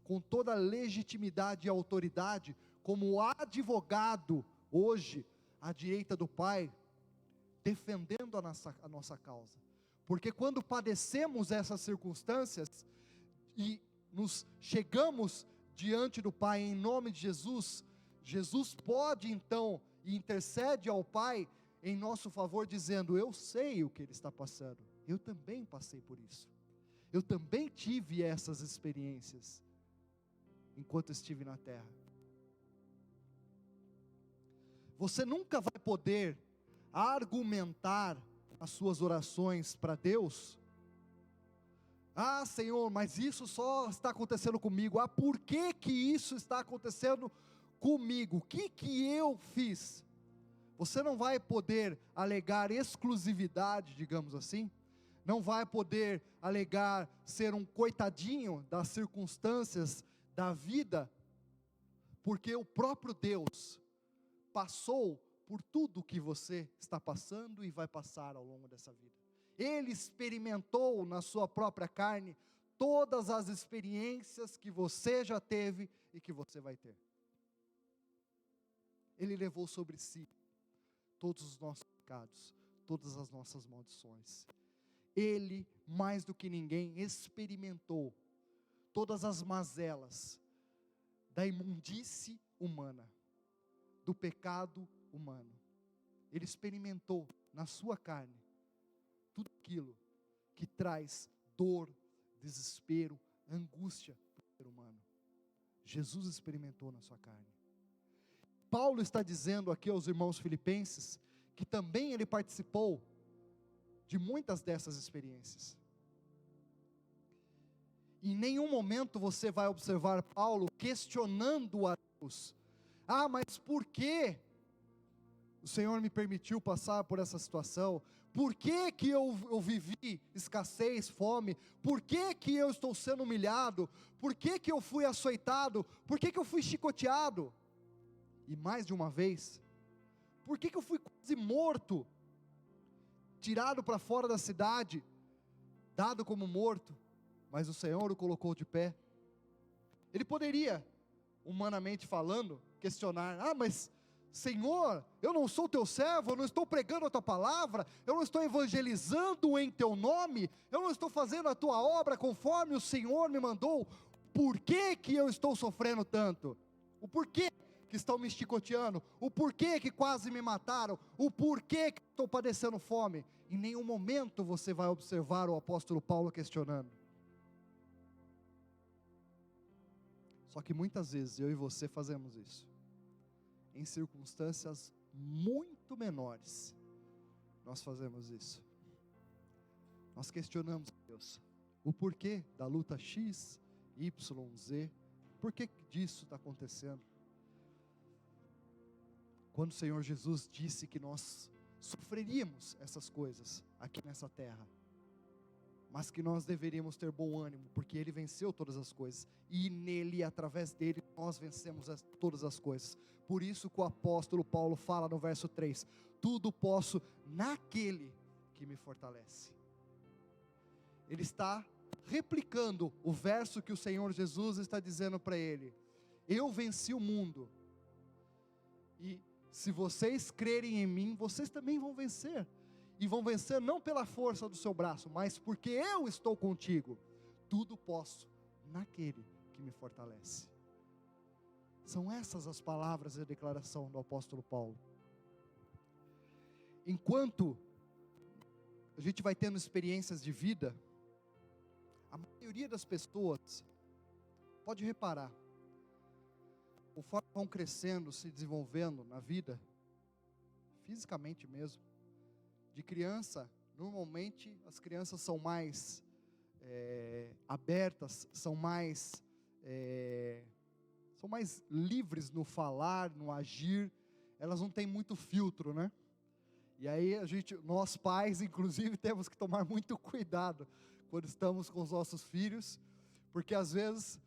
com toda a legitimidade e autoridade, como advogado hoje, à direita do Pai, defendendo a nossa causa. Porque quando padecemos essas circunstâncias, e nos chegamos diante do Pai em nome de Jesus, Jesus pode então, e intercede ao Pai em nosso favor, dizendo: eu sei o que Ele está passando, eu também passei por isso, eu também tive essas experiências, enquanto estive na terra. Você nunca vai poder argumentar as suas orações para Deus: ah, Senhor, mas isso só está acontecendo comigo. Ah, por que que isso está acontecendo comigo? O que que eu fiz? Você não vai poder alegar exclusividade, digamos assim, não vai poder alegar ser um coitadinho das circunstâncias da vida, porque o próprio Deus passou por tudo que você está passando e vai passar ao longo dessa vida. Ele experimentou na sua própria carne todas as experiências que você já teve e que você vai ter. Ele levou sobre si todos os nossos pecados, todas as nossas maldições. Ele, mais do que ninguém, experimentou todas as mazelas da imundície humana, do pecado humano. Ele experimentou na sua carne tudo aquilo que traz dor, desespero, angústia para o ser humano. Jesus experimentou na sua carne. Paulo está dizendo aqui aos irmãos filipenses que também ele participou de muitas dessas experiências. Em nenhum momento você vai observar Paulo questionando a Deus. Ah, mas por que o Senhor me permitiu passar por essa situação? Por que que eu vivi escassez, fome? Por que que eu estou sendo humilhado? Por que que eu fui açoitado? Por que que eu fui chicoteado? E mais de uma vez, por que que eu fui quase morto? Tirado para fora da cidade, dado como morto, mas o Senhor o colocou de pé. Ele poderia, humanamente falando, questionar: ah, mas Senhor, eu não sou teu servo, eu não estou pregando a tua palavra, eu não estou evangelizando em teu nome, eu não estou fazendo a tua obra conforme o Senhor me mandou. Por que que eu estou sofrendo tanto? O porquê que estão me chicoteando? O porquê que quase me mataram? O porquê que estou padecendo fome? Em nenhum momento você vai observar o apóstolo Paulo questionando. Só que muitas vezes eu e você fazemos isso, em circunstâncias muito menores. Nós fazemos isso. Nós questionamos Deus, o porquê da luta X, Y, Z, por que disso está acontecendo? Quando o Senhor Jesus disse que nós sofreríamos essas coisas aqui nessa terra, mas que nós deveríamos ter bom ânimo, porque Ele venceu todas as coisas, e nele, através dele, nós vencemos todas as coisas. Por isso que o apóstolo Paulo fala no verso 3, tudo posso naquele que me fortalece. Ele está replicando o verso que o Senhor Jesus está dizendo para ele: eu venci o mundo, e se vocês crerem em mim, vocês também vão vencer. E vão vencer não pela força do seu braço, mas porque eu estou contigo. Tudo posso naquele que me fortalece. São essas as palavras e a declaração do apóstolo Paulo. Enquanto a gente vai tendo experiências de vida, a maioria das pessoas, pode reparar, conforme vão crescendo, se desenvolvendo na vida, fisicamente mesmo, de criança, normalmente as crianças são mais abertas, são mais livres no falar, no agir, elas não têm muito filtro, né? E aí nós pais, inclusive, temos que tomar muito cuidado quando estamos com os nossos filhos, porque às vezes,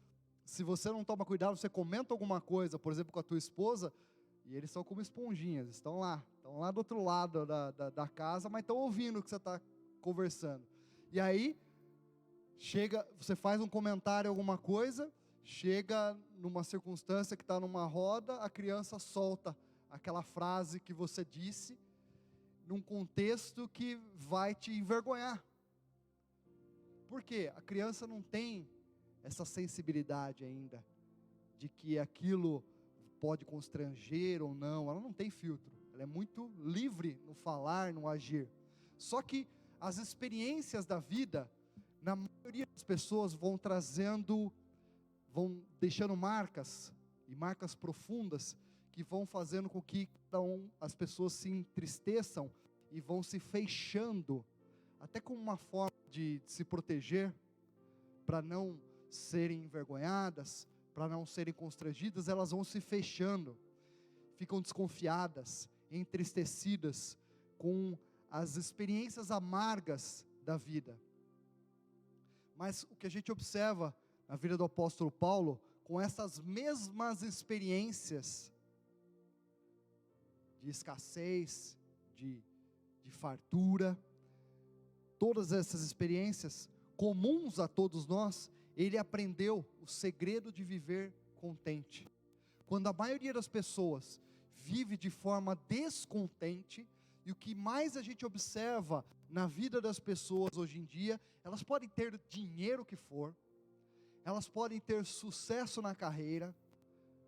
se você não toma cuidado, você comenta alguma coisa, por exemplo, com a tua esposa, e eles são como esponjinhas, estão lá do outro lado da casa, mas estão ouvindo o que você está conversando. E aí, você faz um comentário, alguma coisa, chega numa circunstância que está numa roda, a criança solta aquela frase que você disse, num contexto que vai te envergonhar. Por quê? A criança não tem essa sensibilidade ainda, de que aquilo pode constranger ou não, ela não tem filtro, ela é muito livre no falar, no agir. Só que as experiências da vida, na maioria das pessoas vão deixando marcas, e marcas profundas, que vão fazendo com que as pessoas se entristeçam, e vão se fechando, até como uma forma de se proteger, para não serem envergonhadas, para não serem constrangidas, elas vão se fechando, ficam desconfiadas, entristecidas com as experiências amargas da vida. Mas o que a gente observa na vida do apóstolo Paulo, com essas mesmas experiências de escassez, de fartura, todas essas experiências comuns a todos nós, ele aprendeu o segredo de viver contente. Quando a maioria das pessoas vive de forma descontente, e o que mais a gente observa na vida das pessoas hoje em dia, elas podem ter dinheiro que for, elas podem ter sucesso na carreira,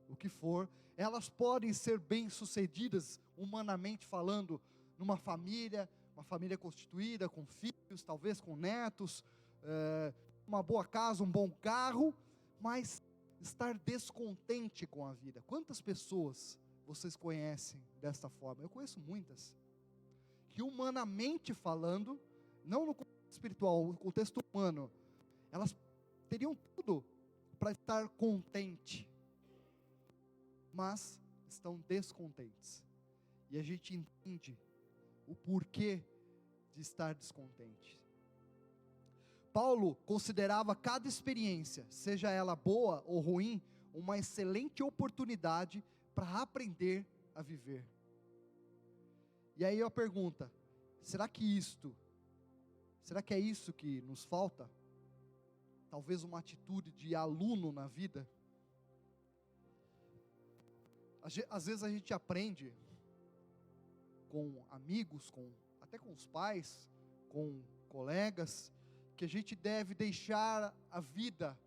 o que for, elas podem ser bem-sucedidas, humanamente falando, numa família, uma família constituída, com filhos, talvez com netos, uma boa casa, um bom carro, mas estar descontente com a vida. Quantas pessoas vocês conhecem desta forma? Eu conheço muitas, que humanamente falando, não no contexto espiritual, no contexto humano, elas teriam tudo para estar contente, mas estão descontentes, e a gente entende o porquê de estar descontente. Paulo considerava cada experiência, seja ela boa ou ruim, uma excelente oportunidade para aprender a viver. E aí a pergunta, será que é isso que nos falta? Talvez uma atitude de aluno na vida? Às vezes a gente aprende com amigos, até com os pais, com colegas, que a gente deve deixar a vida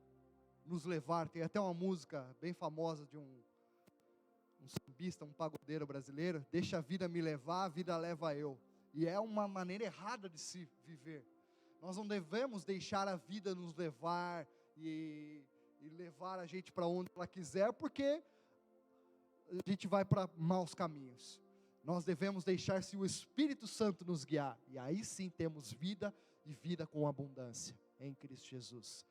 nos levar. Tem até uma música bem famosa de um sambista, um pagodeiro brasileiro: deixa a vida me levar, a vida leva eu. E é uma maneira errada de se viver. Nós não devemos deixar a vida nos levar e levar a gente para onde ela quiser, porque a gente vai para maus caminhos. Nós devemos deixar se o Espírito Santo nos guiar, e aí sim temos vida, e vida com abundância em Cristo Jesus.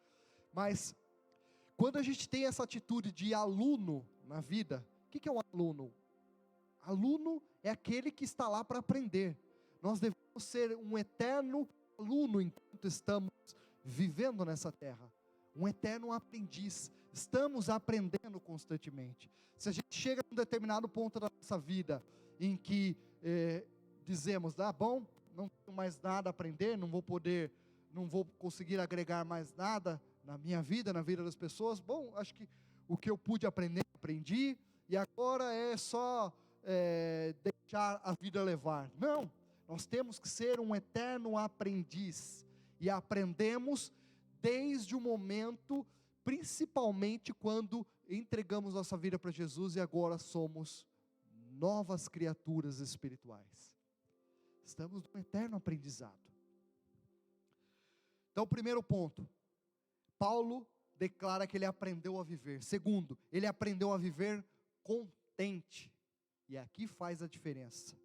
Mas quando a gente tem essa atitude de aluno na vida, o que é um aluno? Aluno é aquele que está lá para aprender. Nós devemos ser um eterno aluno enquanto estamos vivendo nessa terra, um eterno aprendiz. Estamos aprendendo constantemente. Se a gente chega a um determinado ponto da nossa vida em que dizemos, bom, não tenho mais nada a aprender, não vou conseguir agregar mais nada na minha vida, na vida das pessoas, bom, acho que o que eu pude aprender, aprendi, e agora é só deixar a vida levar. Não, nós temos que ser um eterno aprendiz, e aprendemos desde o momento, principalmente quando entregamos nossa vida para Jesus e agora somos novas criaturas espirituais. Estamos no eterno aprendizado. Então, primeiro ponto, Paulo declara que ele aprendeu a viver. Segundo, ele aprendeu a viver contente, e aqui faz a diferença.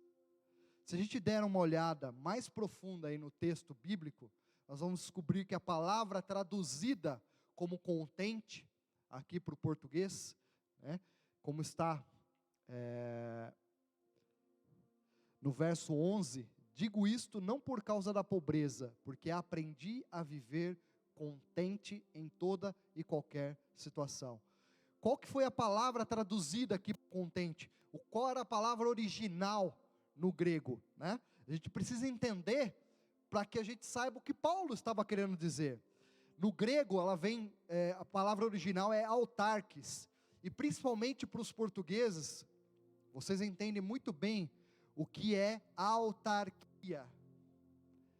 Se a gente der uma olhada mais profunda aí no texto bíblico, nós vamos descobrir que a palavra traduzida como contente, aqui para o português, como está no verso 11, digo isto não por causa da pobreza, porque aprendi a viver contente em toda e qualquer situação. Qual que foi a palavra traduzida aqui por contente? Qual era a palavra original no grego? A gente precisa entender para que a gente saiba o que Paulo estava querendo dizer. No grego, ela vem, a palavra original é autarques, e principalmente para os portugueses, vocês entendem muito bem o que é autarquia.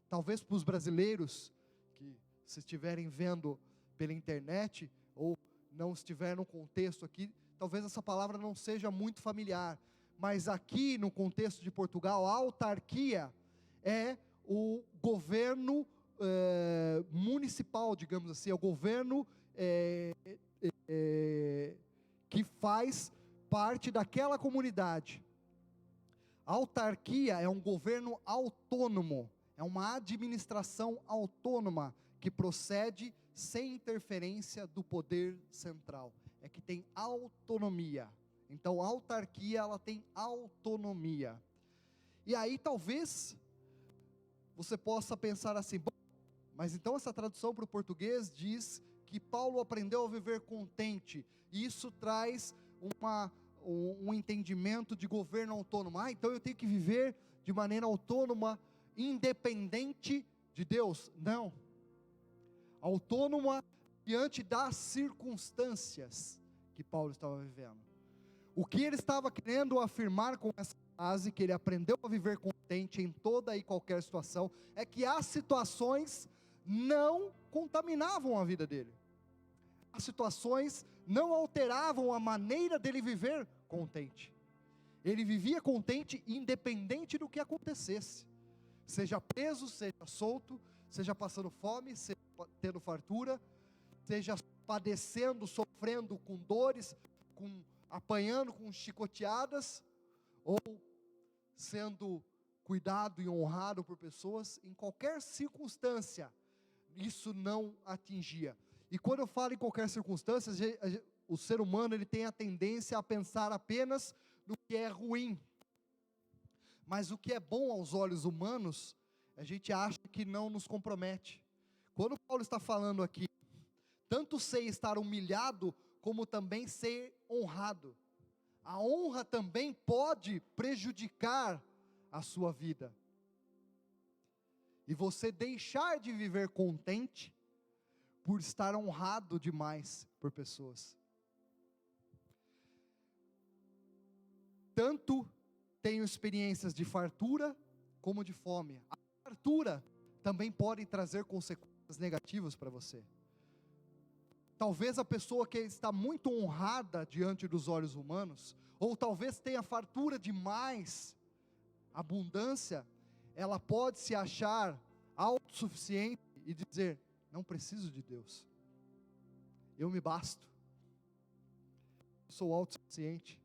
Talvez para os brasileiros, que se estiverem vendo pela internet, ou não estiver no contexto aqui, talvez essa palavra não seja muito familiar, mas aqui no contexto de Portugal, a autarquia é o governo municipal, digamos assim, é o governo que faz parte daquela comunidade. A autarquia é um governo autônomo, é uma administração autônoma que procede sem interferência do poder central, é que tem autonomia, Então, a autarquia, ela tem autonomia. E aí, talvez, você possa pensar assim, bom, mas então essa tradução para o português diz que Paulo aprendeu a viver contente, e isso traz um entendimento de governo autônomo. Então eu tenho que viver de maneira autônoma, independente de Deus. Não. Autônoma diante das circunstâncias que Paulo estava vivendo. O que ele estava querendo afirmar com essa frase, que ele aprendeu a viver contente em toda e qualquer situação, é que as situações não contaminavam a vida dele. As situações não alteravam a maneira dele viver contente. Ele vivia contente independente do que acontecesse. Seja preso, seja solto, seja passando fome, seja tendo fartura, seja padecendo, sofrendo com dores, apanhando com chicoteadas, ou sendo cuidado e honrado por pessoas, em qualquer circunstância, isso não atingia. E quando eu falo em qualquer circunstância, o ser humano ele tem a tendência a pensar apenas no que é ruim. Mas o que é bom aos olhos humanos, a gente acha que não nos compromete. Quando Paulo está falando aqui, tanto sei estar humilhado, como também ser honrado. A honra também pode prejudicar a sua vida. E você deixar de viver contente, por estar honrado demais por pessoas. Tanto tenho experiências de fartura, como de fome. A fartura também pode trazer consequências negativas para você. Talvez a pessoa que está muito honrada diante dos olhos humanos, ou talvez tenha fartura demais, abundância, ela pode se achar autossuficiente e dizer, não preciso de Deus, eu me basto, sou autossuficiente.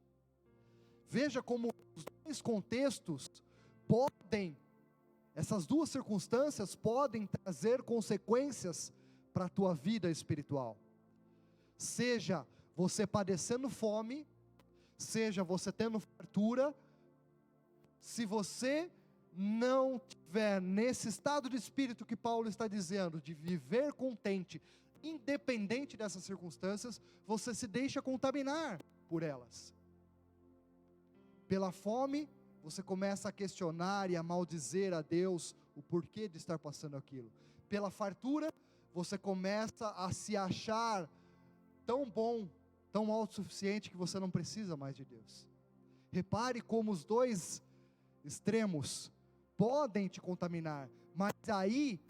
Veja como os dois contextos essas duas circunstâncias podem trazer consequências para a tua vida espiritual. Seja você padecendo fome, seja você tendo fartura, se você não tiver nesse estado de espírito que Paulo está dizendo, de viver contente, independente dessas circunstâncias, você se deixa contaminar por elas. Pela fome, você começa a questionar e a maldizer a Deus o porquê de estar passando aquilo. Pela fartura, você começa a se achar tão bom, tão autossuficiente que você não precisa mais de Deus. Repare como os dois extremos podem te contaminar, mas aí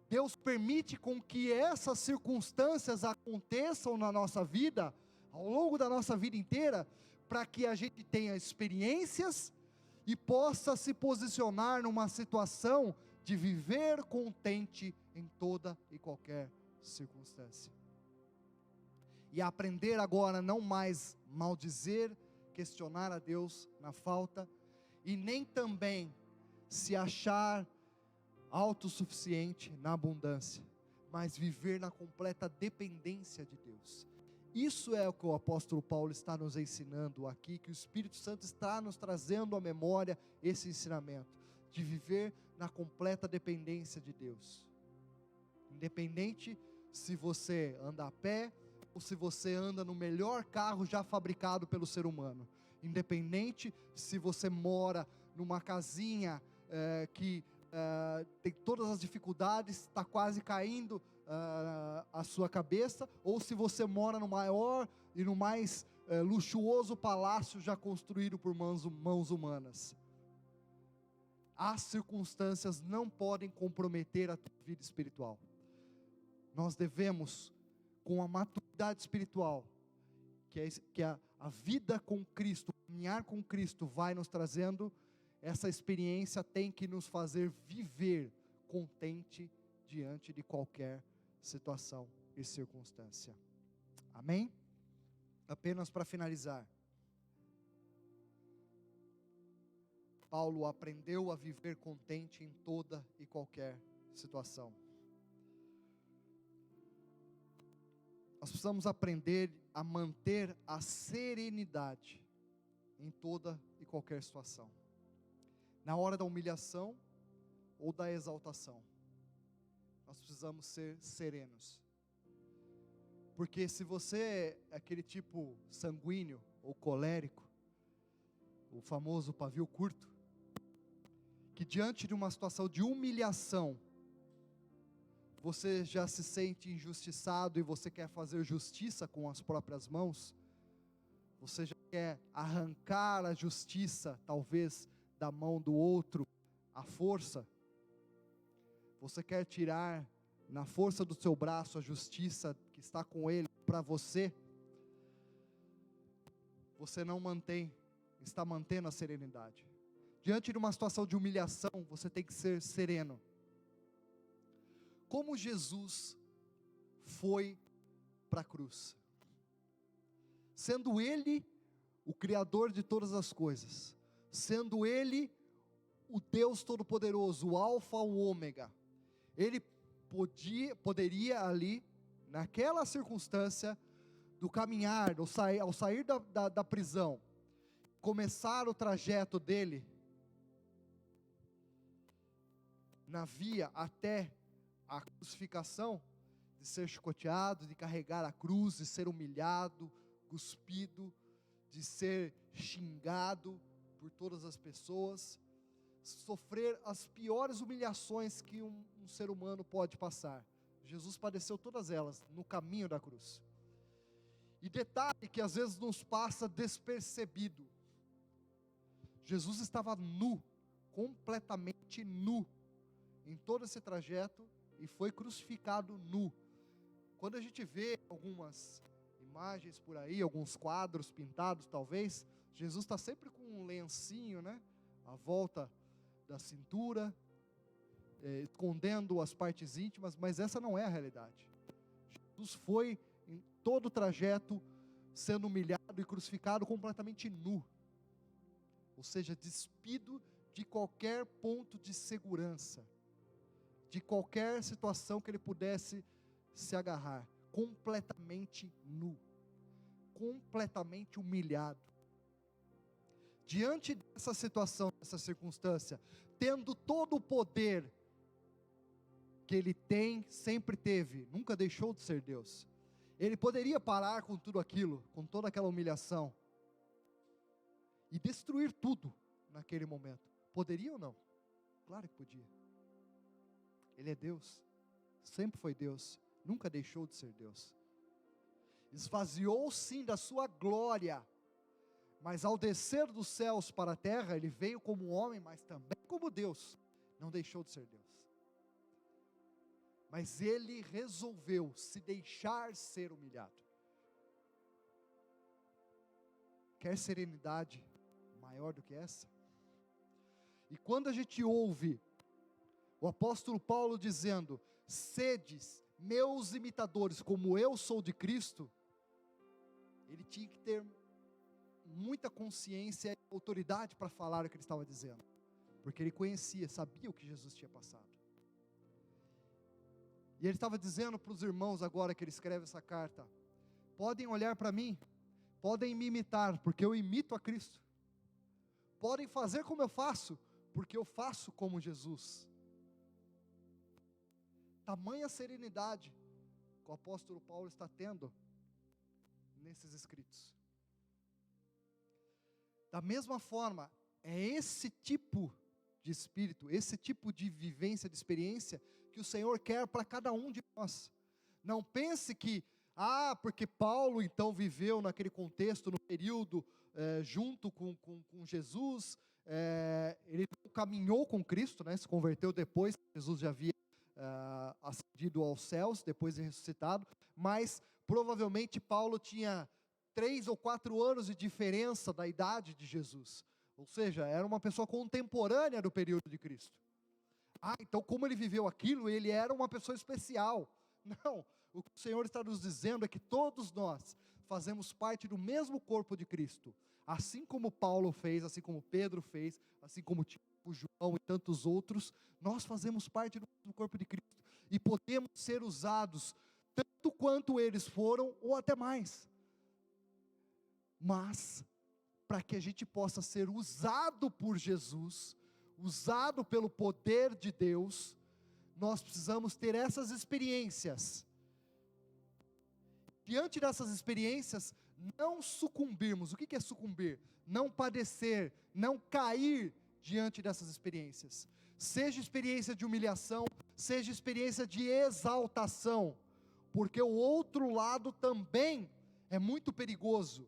Deus permite com que essas circunstâncias aconteçam na nossa vida, ao longo da nossa vida inteira, para que a gente tenha experiências e possa se posicionar numa situação de viver contente em toda e qualquer circunstância. E aprender agora não mais maldizer, questionar a Deus na falta, e nem também se achar autossuficiente na abundância, mas viver na completa dependência de Deus. Isso é o que o apóstolo Paulo está nos ensinando aqui, que o Espírito Santo está nos trazendo à memória esse ensinamento, de viver na completa dependência de Deus. Independente se você anda a pé, ou se você anda no melhor carro já fabricado pelo ser humano. Independente se você mora numa casinha que tem todas as dificuldades, está quase caindo a sua cabeça, ou se você mora no maior e no mais luxuoso palácio já construído por mãos humanas. As circunstâncias não podem comprometer a tua vida espiritual. Nós devemos, com a maturidade espiritual, que a vida com Cristo, caminhar com Cristo vai nos trazendo, essa experiência tem que nos fazer viver contente diante de qualquer situação e circunstância. Amém? Apenas para finalizar, Paulo aprendeu a viver contente em toda e qualquer situação. Nós precisamos aprender a manter a serenidade em toda e qualquer situação. Na hora da humilhação ou da exaltação, nós precisamos ser serenos. Porque se você é aquele tipo sanguíneo ou colérico, o famoso pavio curto, que diante de uma situação de humilhação, você já se sente injustiçado e você quer fazer justiça com as próprias mãos, você já quer arrancar a justiça, talvez, da mão do outro, à força, você quer tirar na força do seu braço a justiça que está com ele para você, você não está mantendo a serenidade. Diante de uma situação de humilhação, você tem que ser sereno. Como Jesus foi para a cruz, sendo Ele o Criador de todas as coisas, sendo Ele o Deus Todo-Poderoso, o Alfa, o Ômega, Ele poderia ali, naquela circunstância, do caminhar, ao sair da prisão, começar o trajeto dele, na via até a crucificação, de ser chicoteado, de carregar a cruz, de ser humilhado, cuspido, de ser xingado por todas as pessoas, sofrer as piores humilhações que um ser humano pode passar. Jesus padeceu todas elas no caminho da cruz. E detalhe que às vezes nos passa despercebido, Jesus estava nu, completamente nu, em todo esse trajeto, e foi crucificado nu. Quando a gente vê algumas imagens por aí, alguns quadros pintados talvez, Jesus está sempre com um lencinho, né, à volta da cintura, escondendo as partes íntimas, mas essa não é a realidade. Jesus foi em todo o trajeto sendo humilhado e crucificado completamente nu, ou seja, despido de qualquer ponto de segurança, de qualquer situação que ele pudesse se agarrar, completamente nu, completamente humilhado. Diante dessa situação, dessa circunstância, tendo todo o poder que ele tem, sempre teve, nunca deixou de ser Deus, ele poderia parar com tudo aquilo, com toda aquela humilhação, e destruir tudo naquele momento. Poderia ou não? Claro que podia. Ele é Deus, sempre foi Deus, nunca deixou de ser Deus. Esvaziou sim da sua glória, mas ao descer dos céus para a terra, ele veio como homem, mas também como Deus, não deixou de ser Deus. Mas ele resolveu se deixar ser humilhado. Quer serenidade maior do que essa? E quando a gente ouve o apóstolo Paulo dizendo: sedes meus imitadores, como eu sou de Cristo, ele tinha que ter muita consciência e autoridade para falar o que ele estava dizendo, porque ele conhecia, sabia o que Jesus tinha passado. E ele estava dizendo para os irmãos, agora que ele escreve essa carta: podem olhar para mim, podem me imitar, porque eu imito a Cristo, podem fazer como eu faço, porque eu faço como Jesus. Tamanha serenidade que o apóstolo Paulo está tendo nesses escritos. Da mesma forma, é esse tipo de espírito, esse tipo de vivência, de experiência, que o Senhor quer para cada um de nós. Não pense que, porque Paulo então viveu naquele contexto, no período, junto com Jesus, ele caminhou com Cristo, né, se converteu depois, Jesus já havia ascendido aos céus, depois de ressuscitado, mas provavelmente Paulo tinha 3 ou 4 anos de diferença da idade de Jesus, ou seja, era uma pessoa contemporânea do período de Cristo. Então como ele viveu aquilo, ele era uma pessoa especial. Não, o que o Senhor está nos dizendo é que todos nós fazemos parte do mesmo corpo de Cristo, assim como Paulo fez, assim como Pedro fez, assim como Tiago, João e tantos outros, nós fazemos parte do corpo de Cristo, e podemos ser usados, tanto quanto eles foram, ou até mais, mas para que a gente possa ser usado por Jesus, usado pelo poder de Deus, nós precisamos ter essas experiências. Diante dessas experiências, não sucumbirmos. O que é sucumbir? Não padecer, não cair diante dessas experiências. Seja experiência de humilhação, seja experiência de exaltação, porque o outro lado também é muito perigoso,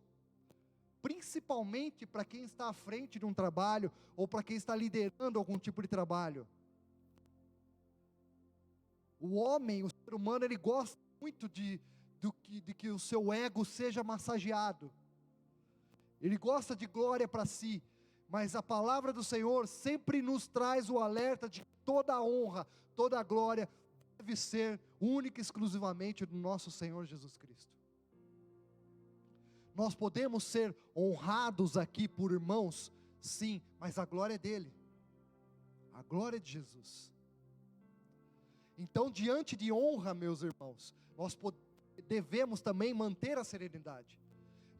principalmente para quem está à frente de um trabalho, ou para quem está liderando algum tipo de trabalho. O homem, o ser humano, ele gosta muito de que o seu ego seja massageado, ele gosta de glória para si, mas a palavra do Senhor sempre nos traz o alerta de que toda a honra, toda a glória deve ser única e exclusivamente do nosso Senhor Jesus Cristo. Nós podemos ser honrados aqui por irmãos, sim, mas a glória é dele, a glória é de Jesus. Então, diante de honra, meus irmãos, nós devemos também manter a serenidade.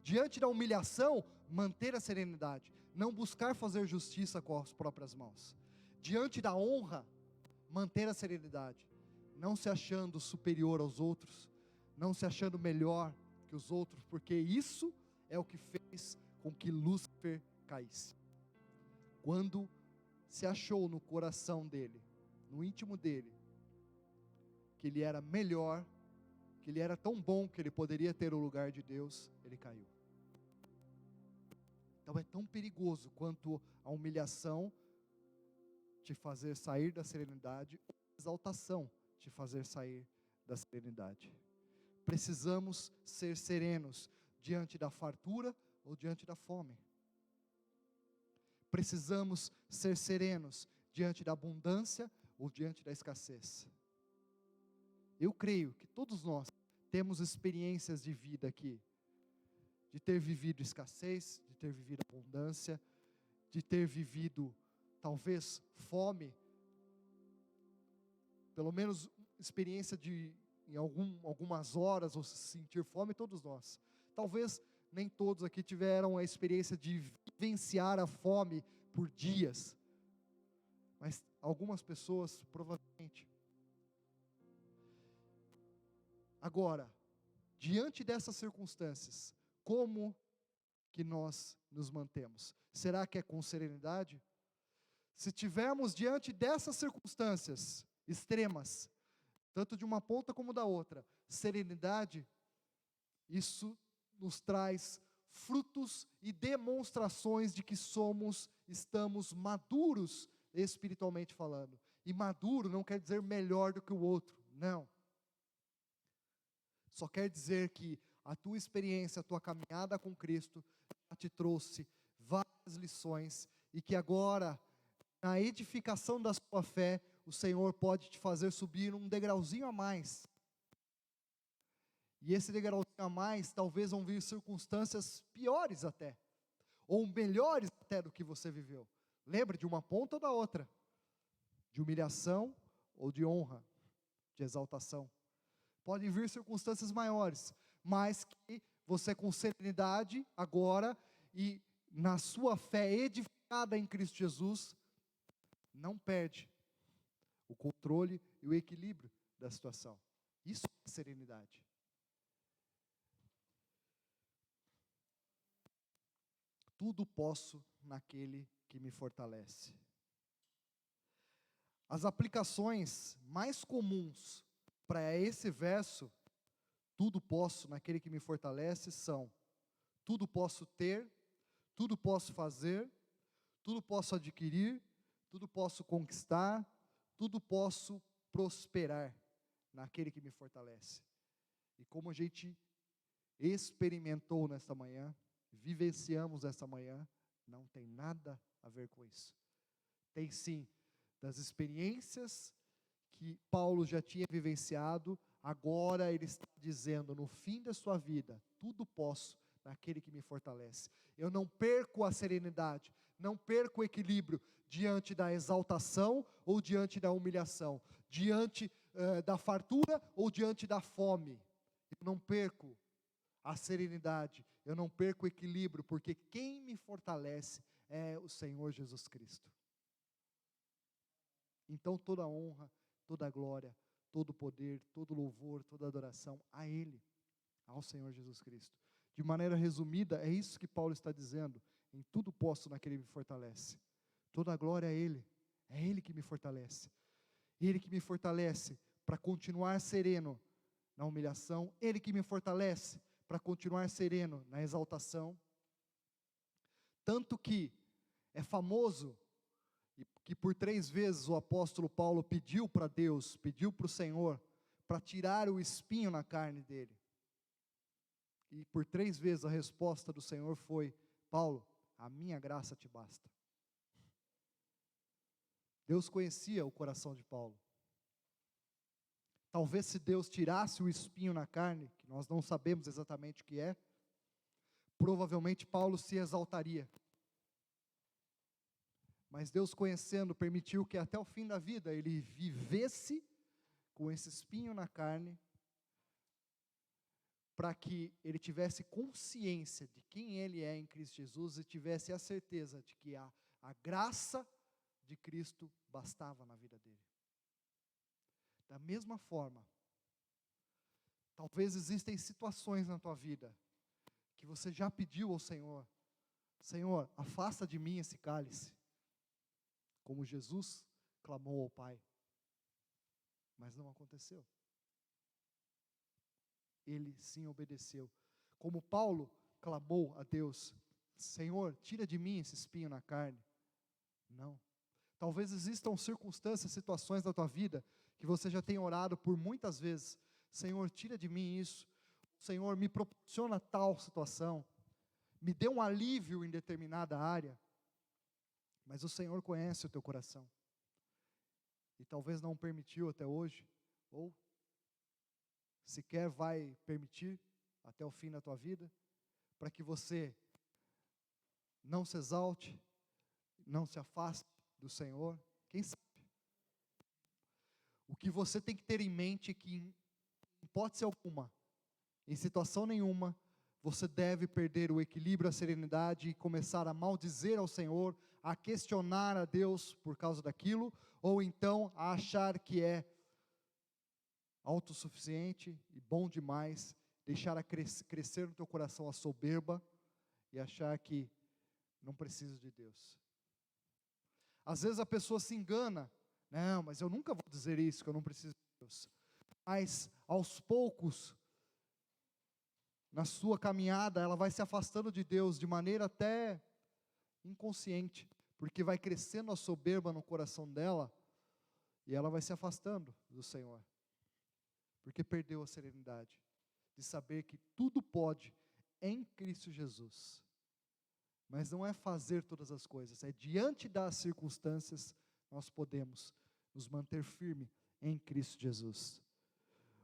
Diante da humilhação, manter a serenidade. Não buscar fazer justiça com as próprias mãos. Diante da honra, manter a serenidade. Não se achando superior aos outros, não se achando melhor que os outros, porque isso é o que fez com que Lúcifer caísse. Quando se achou no coração dele, no íntimo dele, que ele era melhor, que ele era tão bom que ele poderia ter o lugar de Deus, ele caiu. Então é tão perigoso quanto a humilhação te fazer sair da serenidade, ou a exaltação te fazer sair da serenidade. Precisamos ser serenos diante da fartura ou diante da fome. Precisamos ser serenos diante da abundância ou diante da escassez. Eu creio que todos nós temos experiências de vida aqui, de ter vivido escassez, de ter vivido abundância, de ter vivido talvez fome, pelo menos experiência de em algumas horas ou sentir fome, todos nós. Talvez nem todos aqui tiveram a experiência de vivenciar a fome por dias, mas algumas pessoas provavelmente. Agora, diante dessas circunstâncias, como que nós nos mantemos? Será que é com serenidade? Se tivermos diante dessas circunstâncias extremas, tanto de uma ponta como da outra, serenidade, isso nos traz frutos e demonstrações de que estamos maduros espiritualmente falando. E maduro não quer dizer melhor do que o outro, não. Só quer dizer que a tua experiência, a tua caminhada com Cristo já te trouxe várias lições e que agora, na edificação da sua fé, o Senhor pode te fazer subir um degrauzinho a mais. E esse degrauzinho a mais, talvez vão vir circunstâncias piores até, ou melhores até do que você viveu. Lembre, de uma ponta ou da outra, de humilhação ou de honra, de exaltação. Podem vir circunstâncias maiores, mas que você com serenidade agora e na sua fé edificada em Cristo Jesus, não perde o controle e o equilíbrio da situação. Isso é serenidade. Tudo posso naquele que me fortalece. As aplicações mais comuns para esse verso, tudo posso naquele que me fortalece, são: tudo posso ter, tudo posso fazer, tudo posso adquirir, tudo posso conquistar, tudo posso prosperar naquele que me fortalece. E como a gente experimentou nesta manhã, vivenciamos esta manhã, não tem nada a ver com isso. Tem sim, das experiências que Paulo já tinha vivenciado, agora ele está dizendo, no fim da sua vida, tudo posso naquele que me fortalece. Eu não perco a serenidade, não perco o equilíbrio diante da exaltação ou diante da humilhação, diante da fartura ou diante da fome. Eu não perco a serenidade eu não perco o equilíbrio, porque quem me fortalece é o Senhor Jesus Cristo. Então toda honra, toda glória, todo poder, todo louvor, toda adoração a Ele, ao Senhor Jesus Cristo. De maneira resumida, é isso que Paulo está dizendo: em tudo posso naquele que me fortalece. Toda a glória a Ele, é Ele que me fortalece. Ele que me fortalece para continuar sereno na humilhação, Ele que me fortalece para continuar sereno na exaltação. Tanto que é famoso que por 3 vezes o apóstolo Paulo pediu para Deus, pediu para o Senhor, para tirar o espinho na carne dele. E por 3 vezes a resposta do Senhor foi: Paulo, a minha graça te basta. Deus conhecia o coração de Paulo. Talvez se Deus tirasse o espinho na carne, que nós não sabemos exatamente o que é, provavelmente Paulo se exaltaria. Mas Deus, conhecendo, permitiu que até o fim da vida ele vivesse com esse espinho na carne, para que ele tivesse consciência de quem ele é em Cristo Jesus e tivesse a certeza de que a graça de Cristo bastava na vida dele. Da mesma forma, talvez existem situações na tua vida que você já pediu ao Senhor: Senhor, afasta de mim esse cálice, como Jesus clamou ao Pai, mas não aconteceu. Ele sim obedeceu. Como Paulo clamou a Deus: Senhor, tira de mim esse espinho na carne. Não. Talvez existam circunstâncias, situações da tua vida que você já tem orado por muitas vezes: Senhor, tira de mim isso. Senhor, me proporciona tal situação. Me dê um alívio em determinada área. Mas o Senhor conhece o teu coração. E talvez não permitiu até hoje, ou sequer vai permitir até o fim da tua vida, para que você não se exalte, não se afaste do Senhor. Quem sabe? O que você tem que ter em mente é que, em hipótese alguma, em situação nenhuma, você deve perder o equilíbrio, a serenidade e começar a maldizer ao Senhor, a questionar a Deus por causa daquilo, ou então a achar que é autossuficiente e bom demais, deixar a crescer no teu coração a soberba e achar que não precisa de Deus. Às vezes a pessoa se engana: não, mas eu nunca vou dizer isso, que eu não preciso de Deus. Mas aos poucos, na sua caminhada, ela vai se afastando de Deus de maneira até inconsciente, porque vai crescendo a soberba no coração dela, e ela vai se afastando do Senhor, porque perdeu a serenidade de saber que tudo pode em Cristo Jesus. Mas não é fazer todas as coisas, é diante das circunstâncias nós podemos nos manter firme em Cristo Jesus.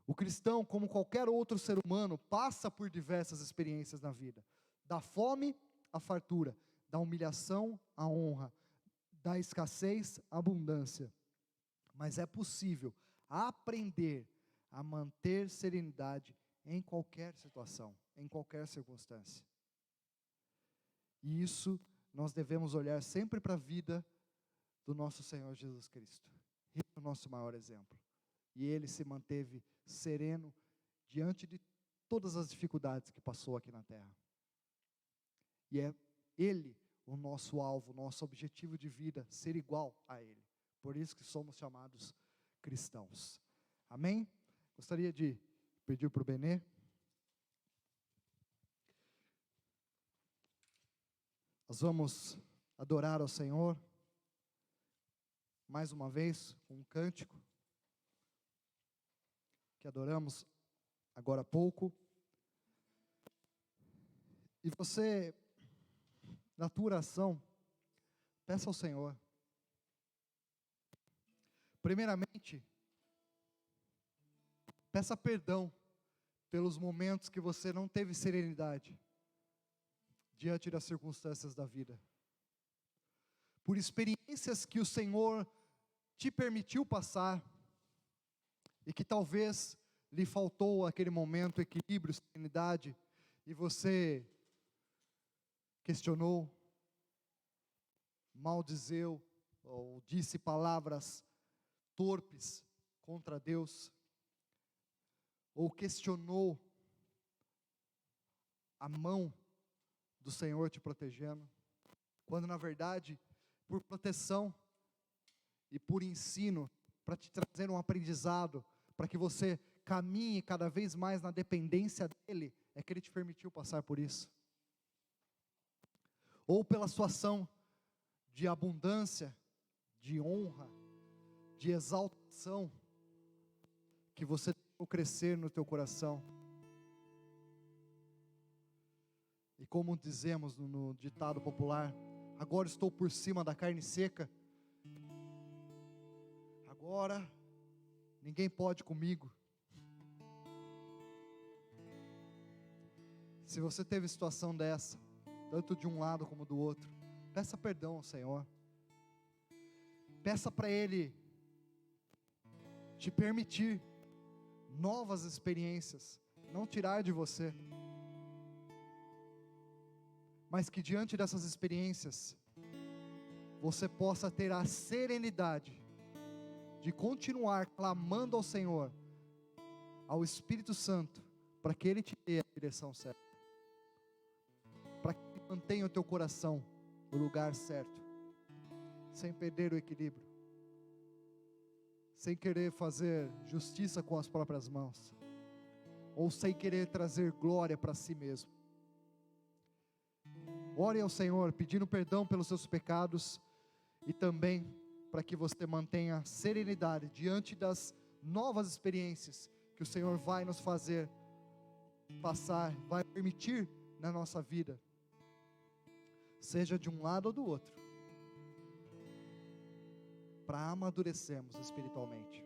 O cristão, como qualquer outro ser humano, passa por diversas experiências na vida: da fome à fartura, da humilhação à honra, da escassez à abundância. Mas é possível aprender a manter serenidade em qualquer situação, em qualquer circunstância. E isso nós devemos olhar sempre para a vida do nosso Senhor Jesus Cristo. Ele é o nosso maior exemplo. E Ele se manteve sereno diante de todas as dificuldades que passou aqui na terra. E é Ele o nosso alvo, nosso objetivo de vida, ser igual a Ele. Por isso que somos chamados cristãos. Amém? Gostaria de pedir para o Benê. Nós vamos adorar ao Senhor mais uma vez com um cântico que adoramos agora há pouco. E você, na tua oração, peça ao Senhor. Primeiramente, peça perdão pelos momentos que você não teve serenidade diante das circunstâncias da vida, por experiências que o Senhor te permitiu passar e que talvez lhe faltou aquele momento, equilíbrio, serenidade, e você questionou, maldizeu, ou disse palavras torpes contra Deus, ou questionou a mão do Senhor te protegendo, quando na verdade, por proteção e por ensino, para te trazer um aprendizado, para que você caminhe cada vez mais na dependência dEle, é que Ele te permitiu passar por isso. Ou pela sua ação de abundância, de honra, de exaltação, que você deixou crescer no teu coração. E como dizemos no ditado popular, agora estou por cima da carne seca, agora ninguém pode comigo. Se você teve situação dessa, tanto de um lado como do outro, peça perdão ao Senhor, peça para Ele te permitir novas experiências, não tirar de você, mas que diante dessas experiências, você possa ter a serenidade de continuar clamando ao Senhor, ao Espírito Santo, para que Ele te dê a direção certa, para que Ele mantenha o teu coração no lugar certo, sem perder o equilíbrio, sem querer fazer justiça com as próprias mãos, ou sem querer trazer glória para si mesmo. Ore ao Senhor, pedindo perdão pelos seus pecados, e também para que você mantenha serenidade diante das novas experiências que o Senhor vai nos fazer passar, vai permitir na nossa vida, seja de um lado ou do outro, para amadurecermos espiritualmente.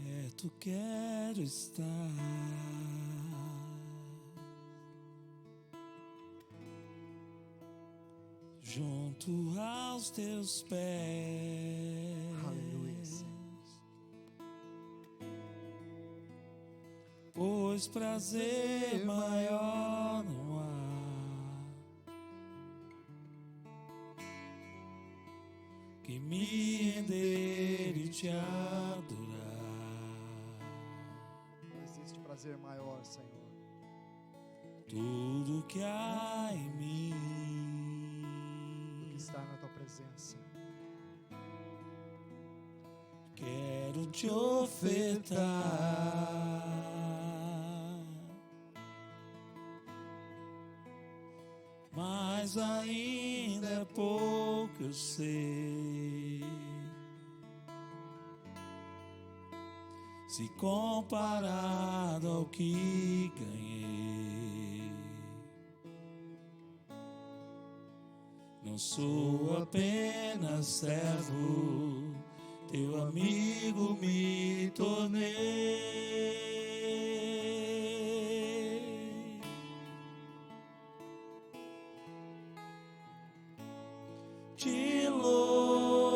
Perto quero estar, junto aos teus pés. Aleluia. Pois prazer maior não há que me render e te adorar. Não existe prazer maior, Senhor. Tudo que há em mim do que estar na tua presença. Quero te ofertar, mas ainda é pouco, eu sei, se comparado ao que ganhei. Não sou apenas servo, teu amigo me tornei. Te louvarei,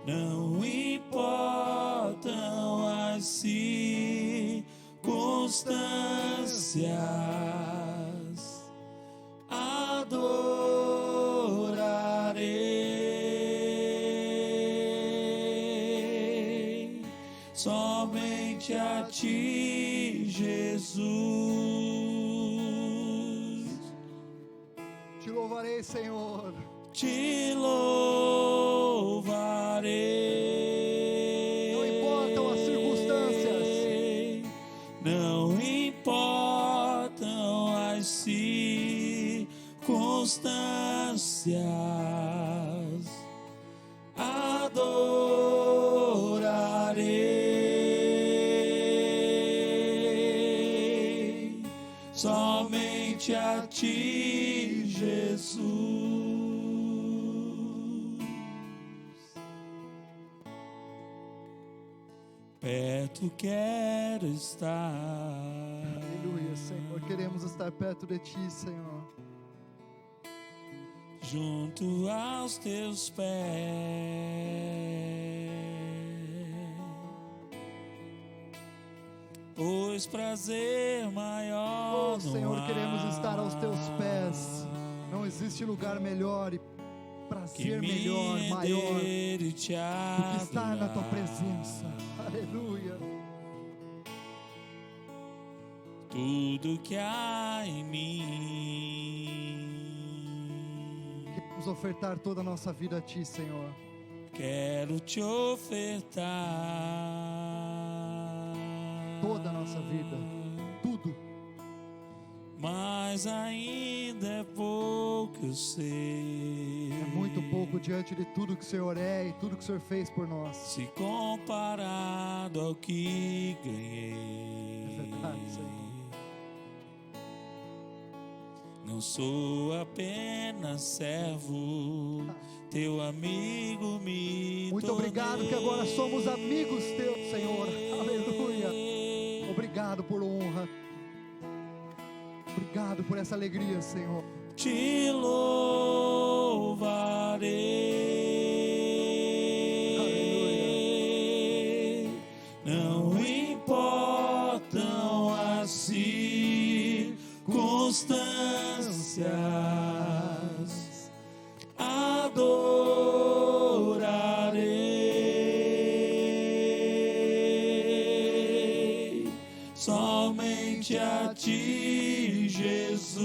não importam as circunstâncias, adorarei somente a ti, Jesus. Te louvarei, Senhor. Te louvarei. Não importam as circunstâncias. Não importam as circunstâncias. Adorarei somente a ti, Jesus. Perto quero estar. Aleluia, Senhor. Queremos estar perto de ti, Senhor. junto aos teus pés. Pois prazer maior. Oh, Senhor, queremos estar aos teus pés. Não existe lugar melhor e prazer melhor, maior do que estar na tua presença. Aleluia. Tudo que há em mim, queremos ofertar toda a nossa vida a ti, Senhor. Quero te ofertar toda a nossa vida, tudo. Mas ainda é pouco, eu sei. É muito pouco diante de tudo que o Senhor é e tudo que o Senhor fez por nós. Se comparado ao que ganhei. É verdade, Senhor. Não sou apenas servo, teu amigo me Muito tornei. obrigado que agora somos amigos teus, Senhor. Aleluia. Obrigado por honra. Obrigado por essa alegria, Senhor. Te louvarei. Aleluia. Não importam as circunstâncias, adorarei somente a ti, Jesus.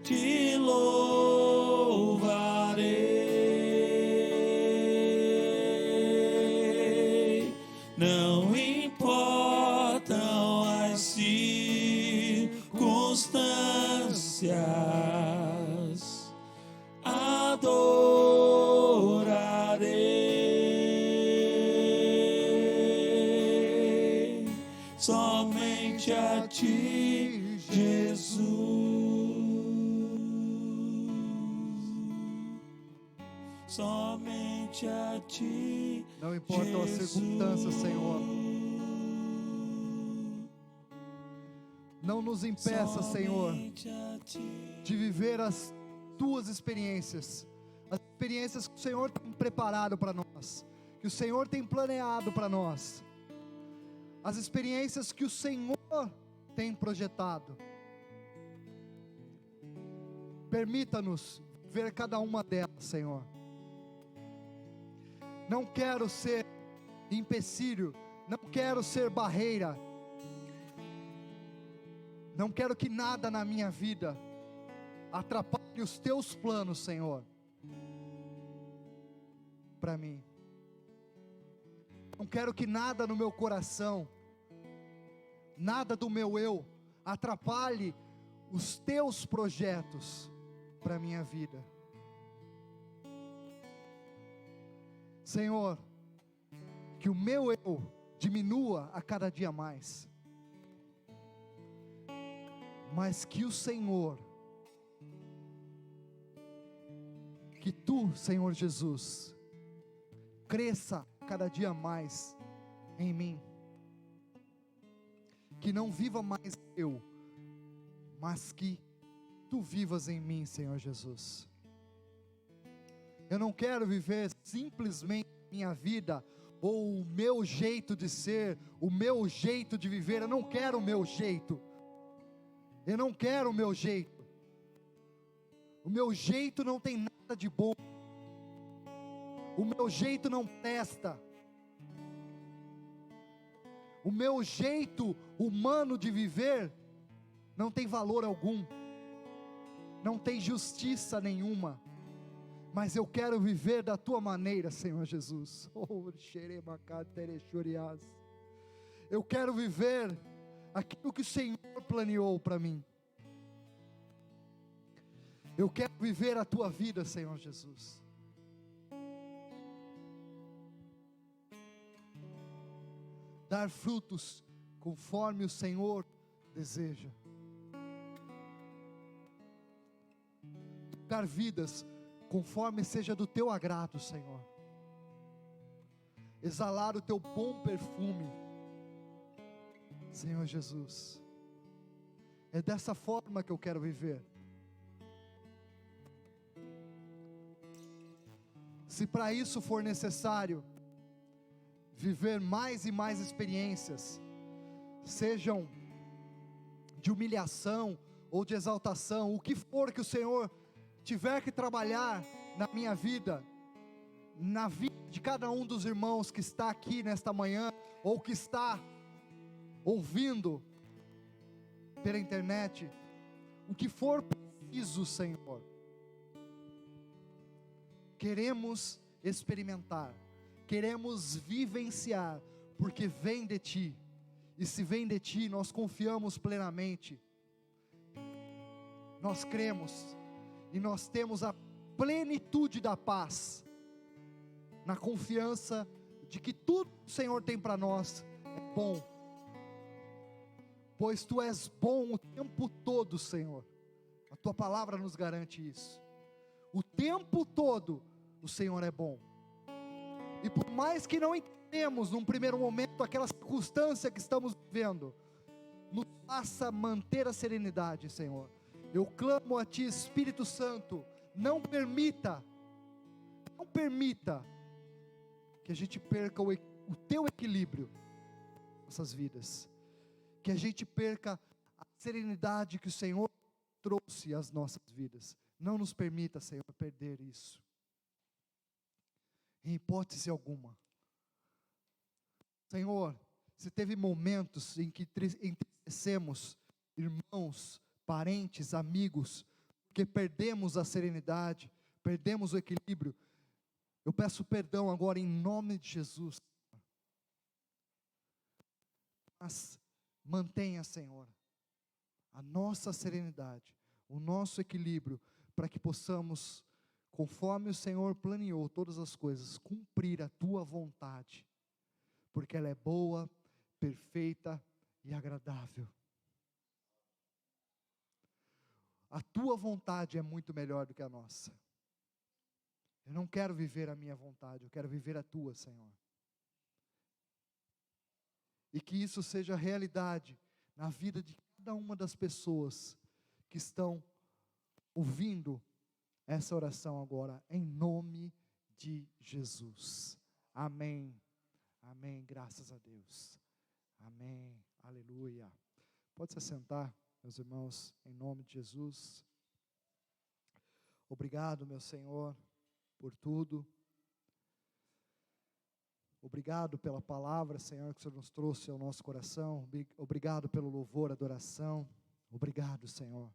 Te louvarei. Não importam as circunstâncias, adorarei somente a ti, Jesus. Somente a ti. Não importam as circunstâncias, Senhor. Não nos impeça, Senhor, de viver as tuas experiências, as experiências que o Senhor tem preparado para nós, que o Senhor tem planeado para nós, as experiências que o Senhor tem projetado. Permita-nos ver cada uma delas, Senhor. Não quero ser empecilho, não quero ser barreira, não quero que nada na minha vida atrapalhe os teus planos, Senhor, para mim. Não quero que nada no meu coração, nada do meu eu, atrapalhe os teus projetos para a minha vida. Senhor, que o meu eu diminua a cada dia mais, mas que o Senhor, que tu, Senhor Jesus, cresça cada dia mais em mim, que não viva mais eu, mas que tu vivas em mim, Senhor Jesus. Eu não quero viver simplesmente minha vida, ou o meu jeito de ser, o meu jeito de viver. Eu não quero o meu jeito, eu não quero o meu jeito. O meu jeito não tem nada de bom, o meu jeito não presta, o meu jeito humano de viver não tem valor algum, não tem justiça nenhuma. Mas eu quero viver da tua maneira, Senhor Jesus. Eu quero viver aquilo que o Senhor planeou para mim. Eu quero viver a tua vida, Senhor Jesus. Dar frutos conforme o Senhor deseja. Dar vidas conforme seja do teu agrado, Senhor. Exalar o teu bom perfume, Senhor Jesus. É dessa forma que eu quero viver. Se para isso for necessário viver mais e mais experiências, sejam de humilhação ou de exaltação, o que for que o Senhor tiver que trabalhar na minha vida, na vida de cada um dos irmãos que está aqui nesta manhã, ou que está ouvindo pela internet, o que for preciso, Senhor, queremos experimentar, queremos vivenciar, porque vem de Ti, e se vem de Ti, nós confiamos plenamente, nós cremos, e nós temos a plenitude da paz, na confiança de que tudo que o Senhor tem para nós é bom, pois Tu és bom o tempo todo, Senhor. A Tua palavra nos garante isso. O tempo todo o Senhor é bom. E por mais que não entendemos num primeiro momento aquela circunstância que estamos vivendo, nos faça manter a serenidade, Senhor. Eu clamo a Ti, Espírito Santo, não permita que a gente perca o Teu equilíbrio em nossas vidas, que a gente perca a serenidade que o Senhor trouxe às nossas vidas. Não nos permita, Senhor, perder isso, em hipótese alguma. Senhor, se teve momentos em que entristecemos irmãos, parentes, amigos, porque perdemos a serenidade, perdemos o equilíbrio, eu peço perdão agora em nome de Jesus. Mas mantenha, Senhor, a nossa serenidade, o nosso equilíbrio, para que possamos, conforme o Senhor planeou todas as coisas, cumprir a Tua vontade, porque ela é boa, perfeita e agradável. A Tua vontade é muito melhor do que a nossa. Eu não quero viver a minha vontade, eu quero viver a Tua, Senhor. E que isso seja realidade na vida de cada uma das pessoas que estão ouvindo essa oração agora, em nome de Jesus. Amém. Amém. Graças a Deus. Amém. Aleluia. Pode se sentar, meus irmãos, em nome de Jesus. Obrigado, meu Senhor, por tudo. Obrigado pela palavra, Senhor, que o Senhor nos trouxe ao nosso coração. Obrigado pelo louvor, adoração. Obrigado, Senhor.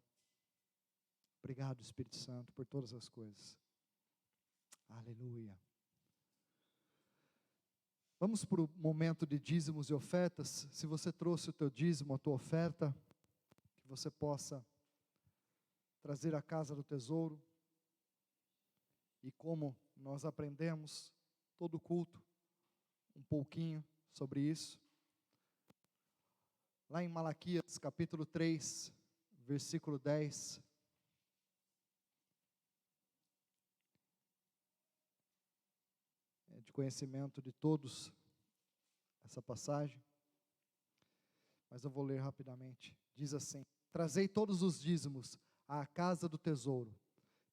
Obrigado, Espírito Santo, por todas as coisas. Aleluia. Vamos para o momento de dízimos e ofertas. Se você trouxe o teu dízimo, a tua oferta, que você possa trazer à casa do tesouro. E como nós aprendemos todo culto, um pouquinho sobre isso. Lá em Malaquias, capítulo 3, versículo 10. É de conhecimento de todos essa passagem, mas eu vou ler rapidamente. Diz assim: trazei todos os dízimos à casa do tesouro,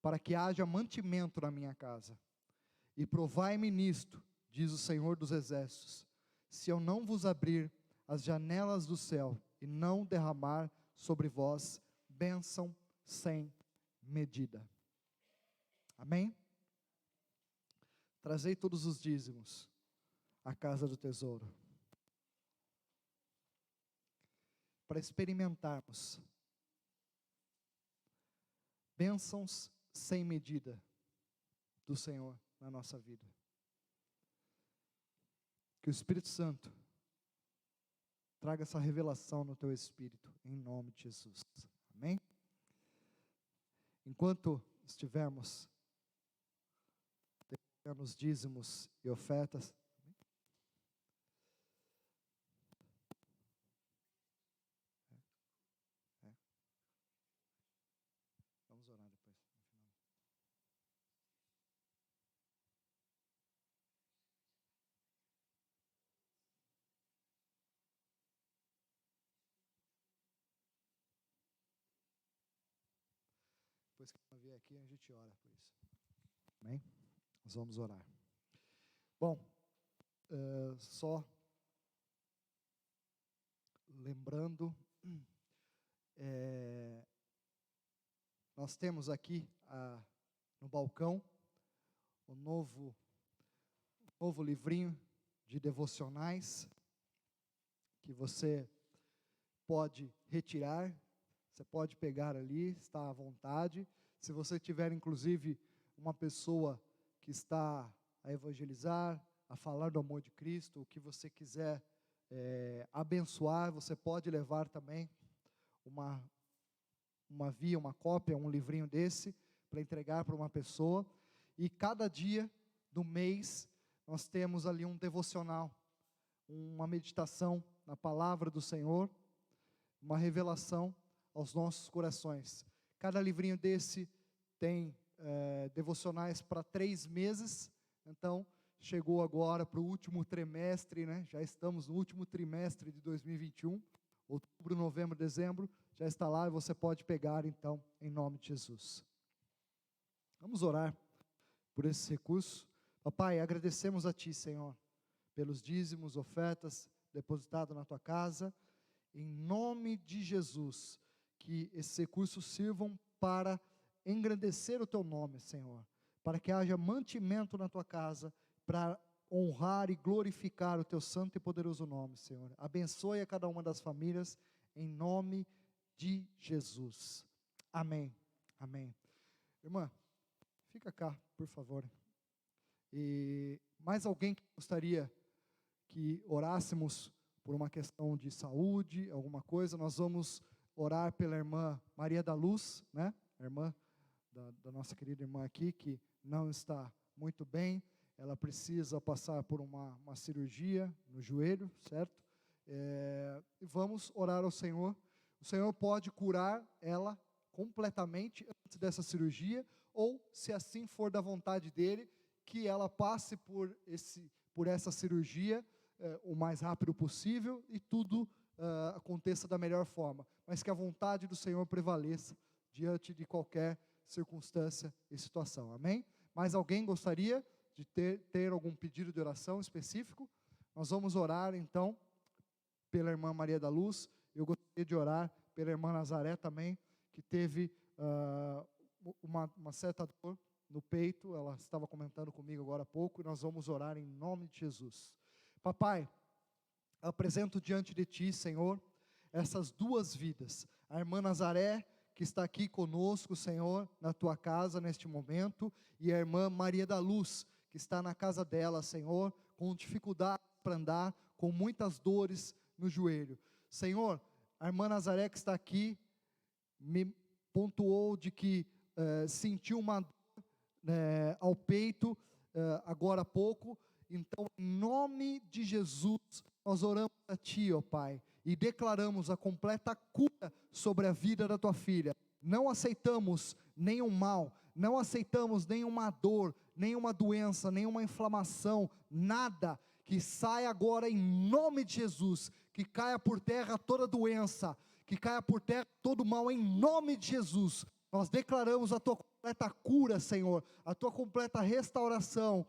para que haja mantimento na minha casa, e provai-me nisto, diz o Senhor dos Exércitos, se eu não vos abrir as janelas do céu, e não derramar sobre vós bênção sem medida. Amém? Trazei todos os dízimos à casa do tesouro, para experimentarmos bênçãos sem medida do Senhor na nossa vida. Que o Espírito Santo traga essa revelação no teu espírito, em nome de Jesus. Amém? Enquanto estivermos nos dízimos e ofertas, vamos orar depois, no final. Depois que ela vier aqui, a gente ora por isso. Amém? Nós vamos orar. Bom, só lembrando, nós temos aqui no balcão o novo livrinho de devocionais que você pode retirar, você pode pegar ali, está à vontade. Se você tiver inclusive uma pessoa que está a evangelizar, a falar do amor de Cristo, o que você quiser abençoar, você pode levar também uma cópia, um livrinho desse, para entregar para uma pessoa. E cada dia do mês, nós temos ali um devocional, uma meditação na palavra do Senhor, uma revelação aos nossos corações. Cada livrinho desse tem devocionais para 3 meses, então chegou agora para o último trimestre, né? Já estamos no último trimestre de 2021, outubro, novembro, dezembro, já está lá e você pode pegar então, em nome de Jesus. Vamos orar por esse recurso. Papai, agradecemos a Ti, Senhor, pelos dízimos, ofertas depositados na Tua casa, em nome de Jesus, que esses recursos sirvam para engrandecer o Teu nome, Senhor, para que haja mantimento na Tua casa, para honrar e glorificar o Teu santo e poderoso nome, Senhor. Abençoe a cada uma das famílias, em nome de Jesus. Amém. Amém. Irmã, fica cá, por favor. E mais alguém que gostaria que orássemos por uma questão de saúde, alguma coisa? Nós vamos orar pela irmã Maria da Luz, né? A irmã da nossa querida irmã aqui, que não está muito bem. Ela precisa passar por uma cirurgia no joelho, certo? E vamos orar ao Senhor. O Senhor pode curar ela completamente antes dessa cirurgia, ou, se assim for da vontade dEle, que ela passe por essa cirurgia o mais rápido possível e tudo aconteça da melhor forma, mas que a vontade do Senhor prevaleça diante de qualquer circunstância e situação. Amém? Mais alguém gostaria de ter algum pedido de oração específico? Nós vamos orar então pela irmã Maria da Luz. Eu gostaria de orar pela irmã Nazaré também, que teve uma certa dor no peito. Ela estava comentando comigo agora há pouco, e nós vamos orar em nome de Jesus. Papai, apresento diante de Ti, Senhor, essas 2 vidas, a irmã Nazaré, que está aqui conosco, Senhor, na Tua casa neste momento, e a irmã Maria da Luz, que está na casa dela, Senhor, com dificuldade para andar, com muitas dores no joelho. Senhor, a irmã Nazaré que está aqui, me pontuou de que sentiu uma dor ao peito, agora há pouco. Então, em nome de Jesus, nós oramos a Ti, ó Pai, e declaramos a completa cura sobre a vida da Tua filha. Não aceitamos nenhum mal, não aceitamos nenhuma dor, nenhuma doença, nenhuma inflamação, nada. Que saia agora em nome de Jesus, que caia por terra toda doença, que caia por terra todo mal, em nome de Jesus. Nós declaramos a Tua completa cura, Senhor, a Tua completa restauração,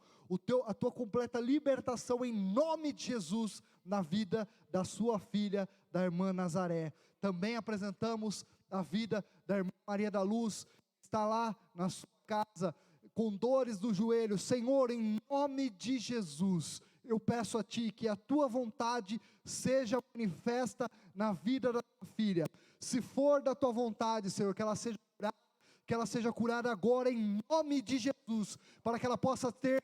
a Tua completa libertação, em nome de Jesus, na vida da sua filha, da irmã Nazaré. Também apresentamos a vida da irmã Maria da Luz, que está lá na sua casa, com dores no joelho. Senhor, em nome de Jesus, eu peço a Ti que a Tua vontade seja manifesta na vida da Tua filha. Se for da Tua vontade, Senhor, que ela seja curada agora em nome de Jesus, para que ela possa ter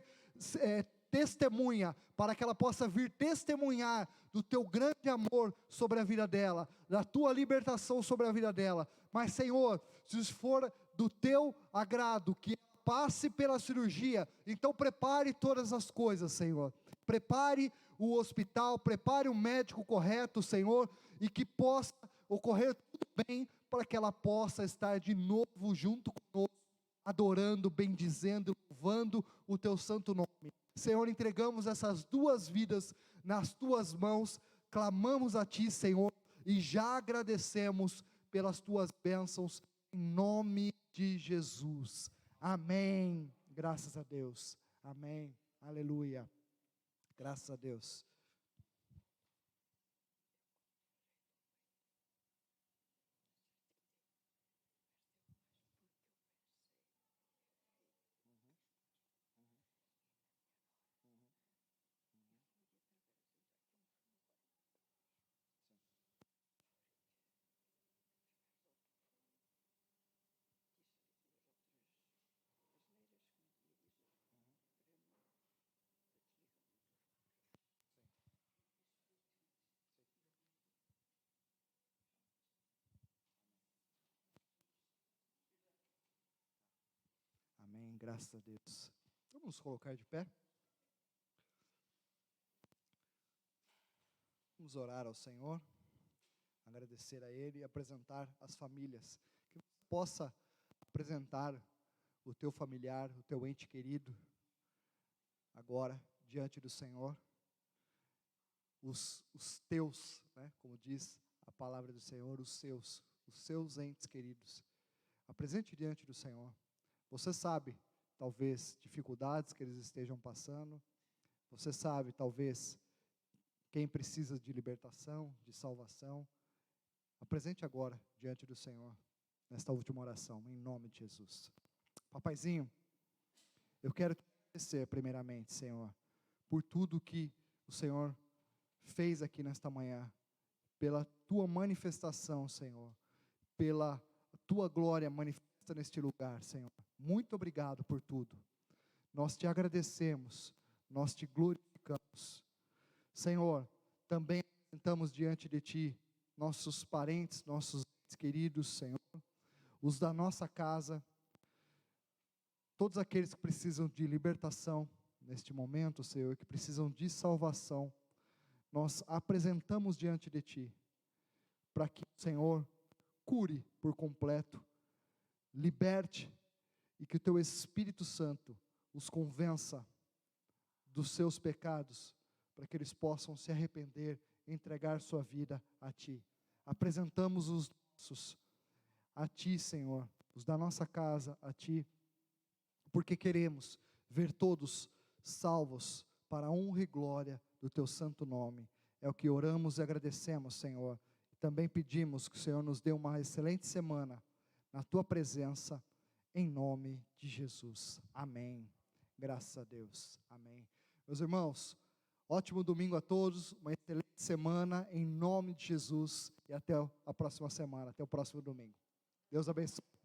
testemunha, para que ela possa vir testemunhar do Teu grande amor sobre a vida dela, da Tua libertação sobre a vida dela. Mas, Senhor, se for do Teu agrado, que passe pela cirurgia, então prepare todas as coisas, Senhor. Prepare o hospital, prepare o médico correto, Senhor, e que possa ocorrer tudo bem, para que ela possa estar de novo junto conosco, adorando, bendizendo, louvando o Teu santo nome. Senhor, entregamos essas 2 vidas nas Tuas mãos, clamamos a Ti, Senhor, e já agradecemos pelas Tuas bênçãos, em nome de Jesus. Amém. Graças a Deus. Amém. Aleluia. Graças a Deus. Amém, graças a Deus. Vamos nos colocar de pé. Vamos orar ao Senhor, agradecer a Ele e apresentar as famílias. Que você possa apresentar o teu familiar, o teu ente querido, agora, diante do Senhor. Os teus, né, como diz a palavra do Senhor, os seus entes queridos. Apresente diante do Senhor. Você sabe, talvez, dificuldades que eles estejam passando. Você sabe, talvez, quem precisa de libertação, de salvação. Apresente agora, diante do Senhor, nesta última oração, em nome de Jesus. Papaizinho, eu quero te agradecer, primeiramente, Senhor, por tudo que o Senhor fez aqui nesta manhã, pela tua manifestação, Senhor, pela tua glória manifesta neste lugar, Senhor. Muito obrigado por tudo. Nós te agradecemos, nós te glorificamos. Senhor, também apresentamos diante de ti nossos parentes, nossos queridos, Senhor, os da nossa casa, todos aqueles que precisam de libertação neste momento, Senhor, que precisam de salvação, nós apresentamos diante de ti, para que o Senhor cure por completo, liberte, e que o teu Espírito Santo os convença dos seus pecados, para que eles possam se arrepender e entregar sua vida a ti. Apresentamos os nossos a ti, Senhor, os da nossa casa a ti, porque queremos ver todos salvos para a honra e glória do teu santo nome. É o que oramos e agradecemos, Senhor. E também pedimos que o Senhor nos dê uma excelente semana na tua presença, em nome de Jesus. Amém. Graças a Deus. Amém. Meus irmãos, ótimo domingo a todos, uma excelente semana em nome de Jesus e até a próxima semana, até o próximo domingo. Deus abençoe.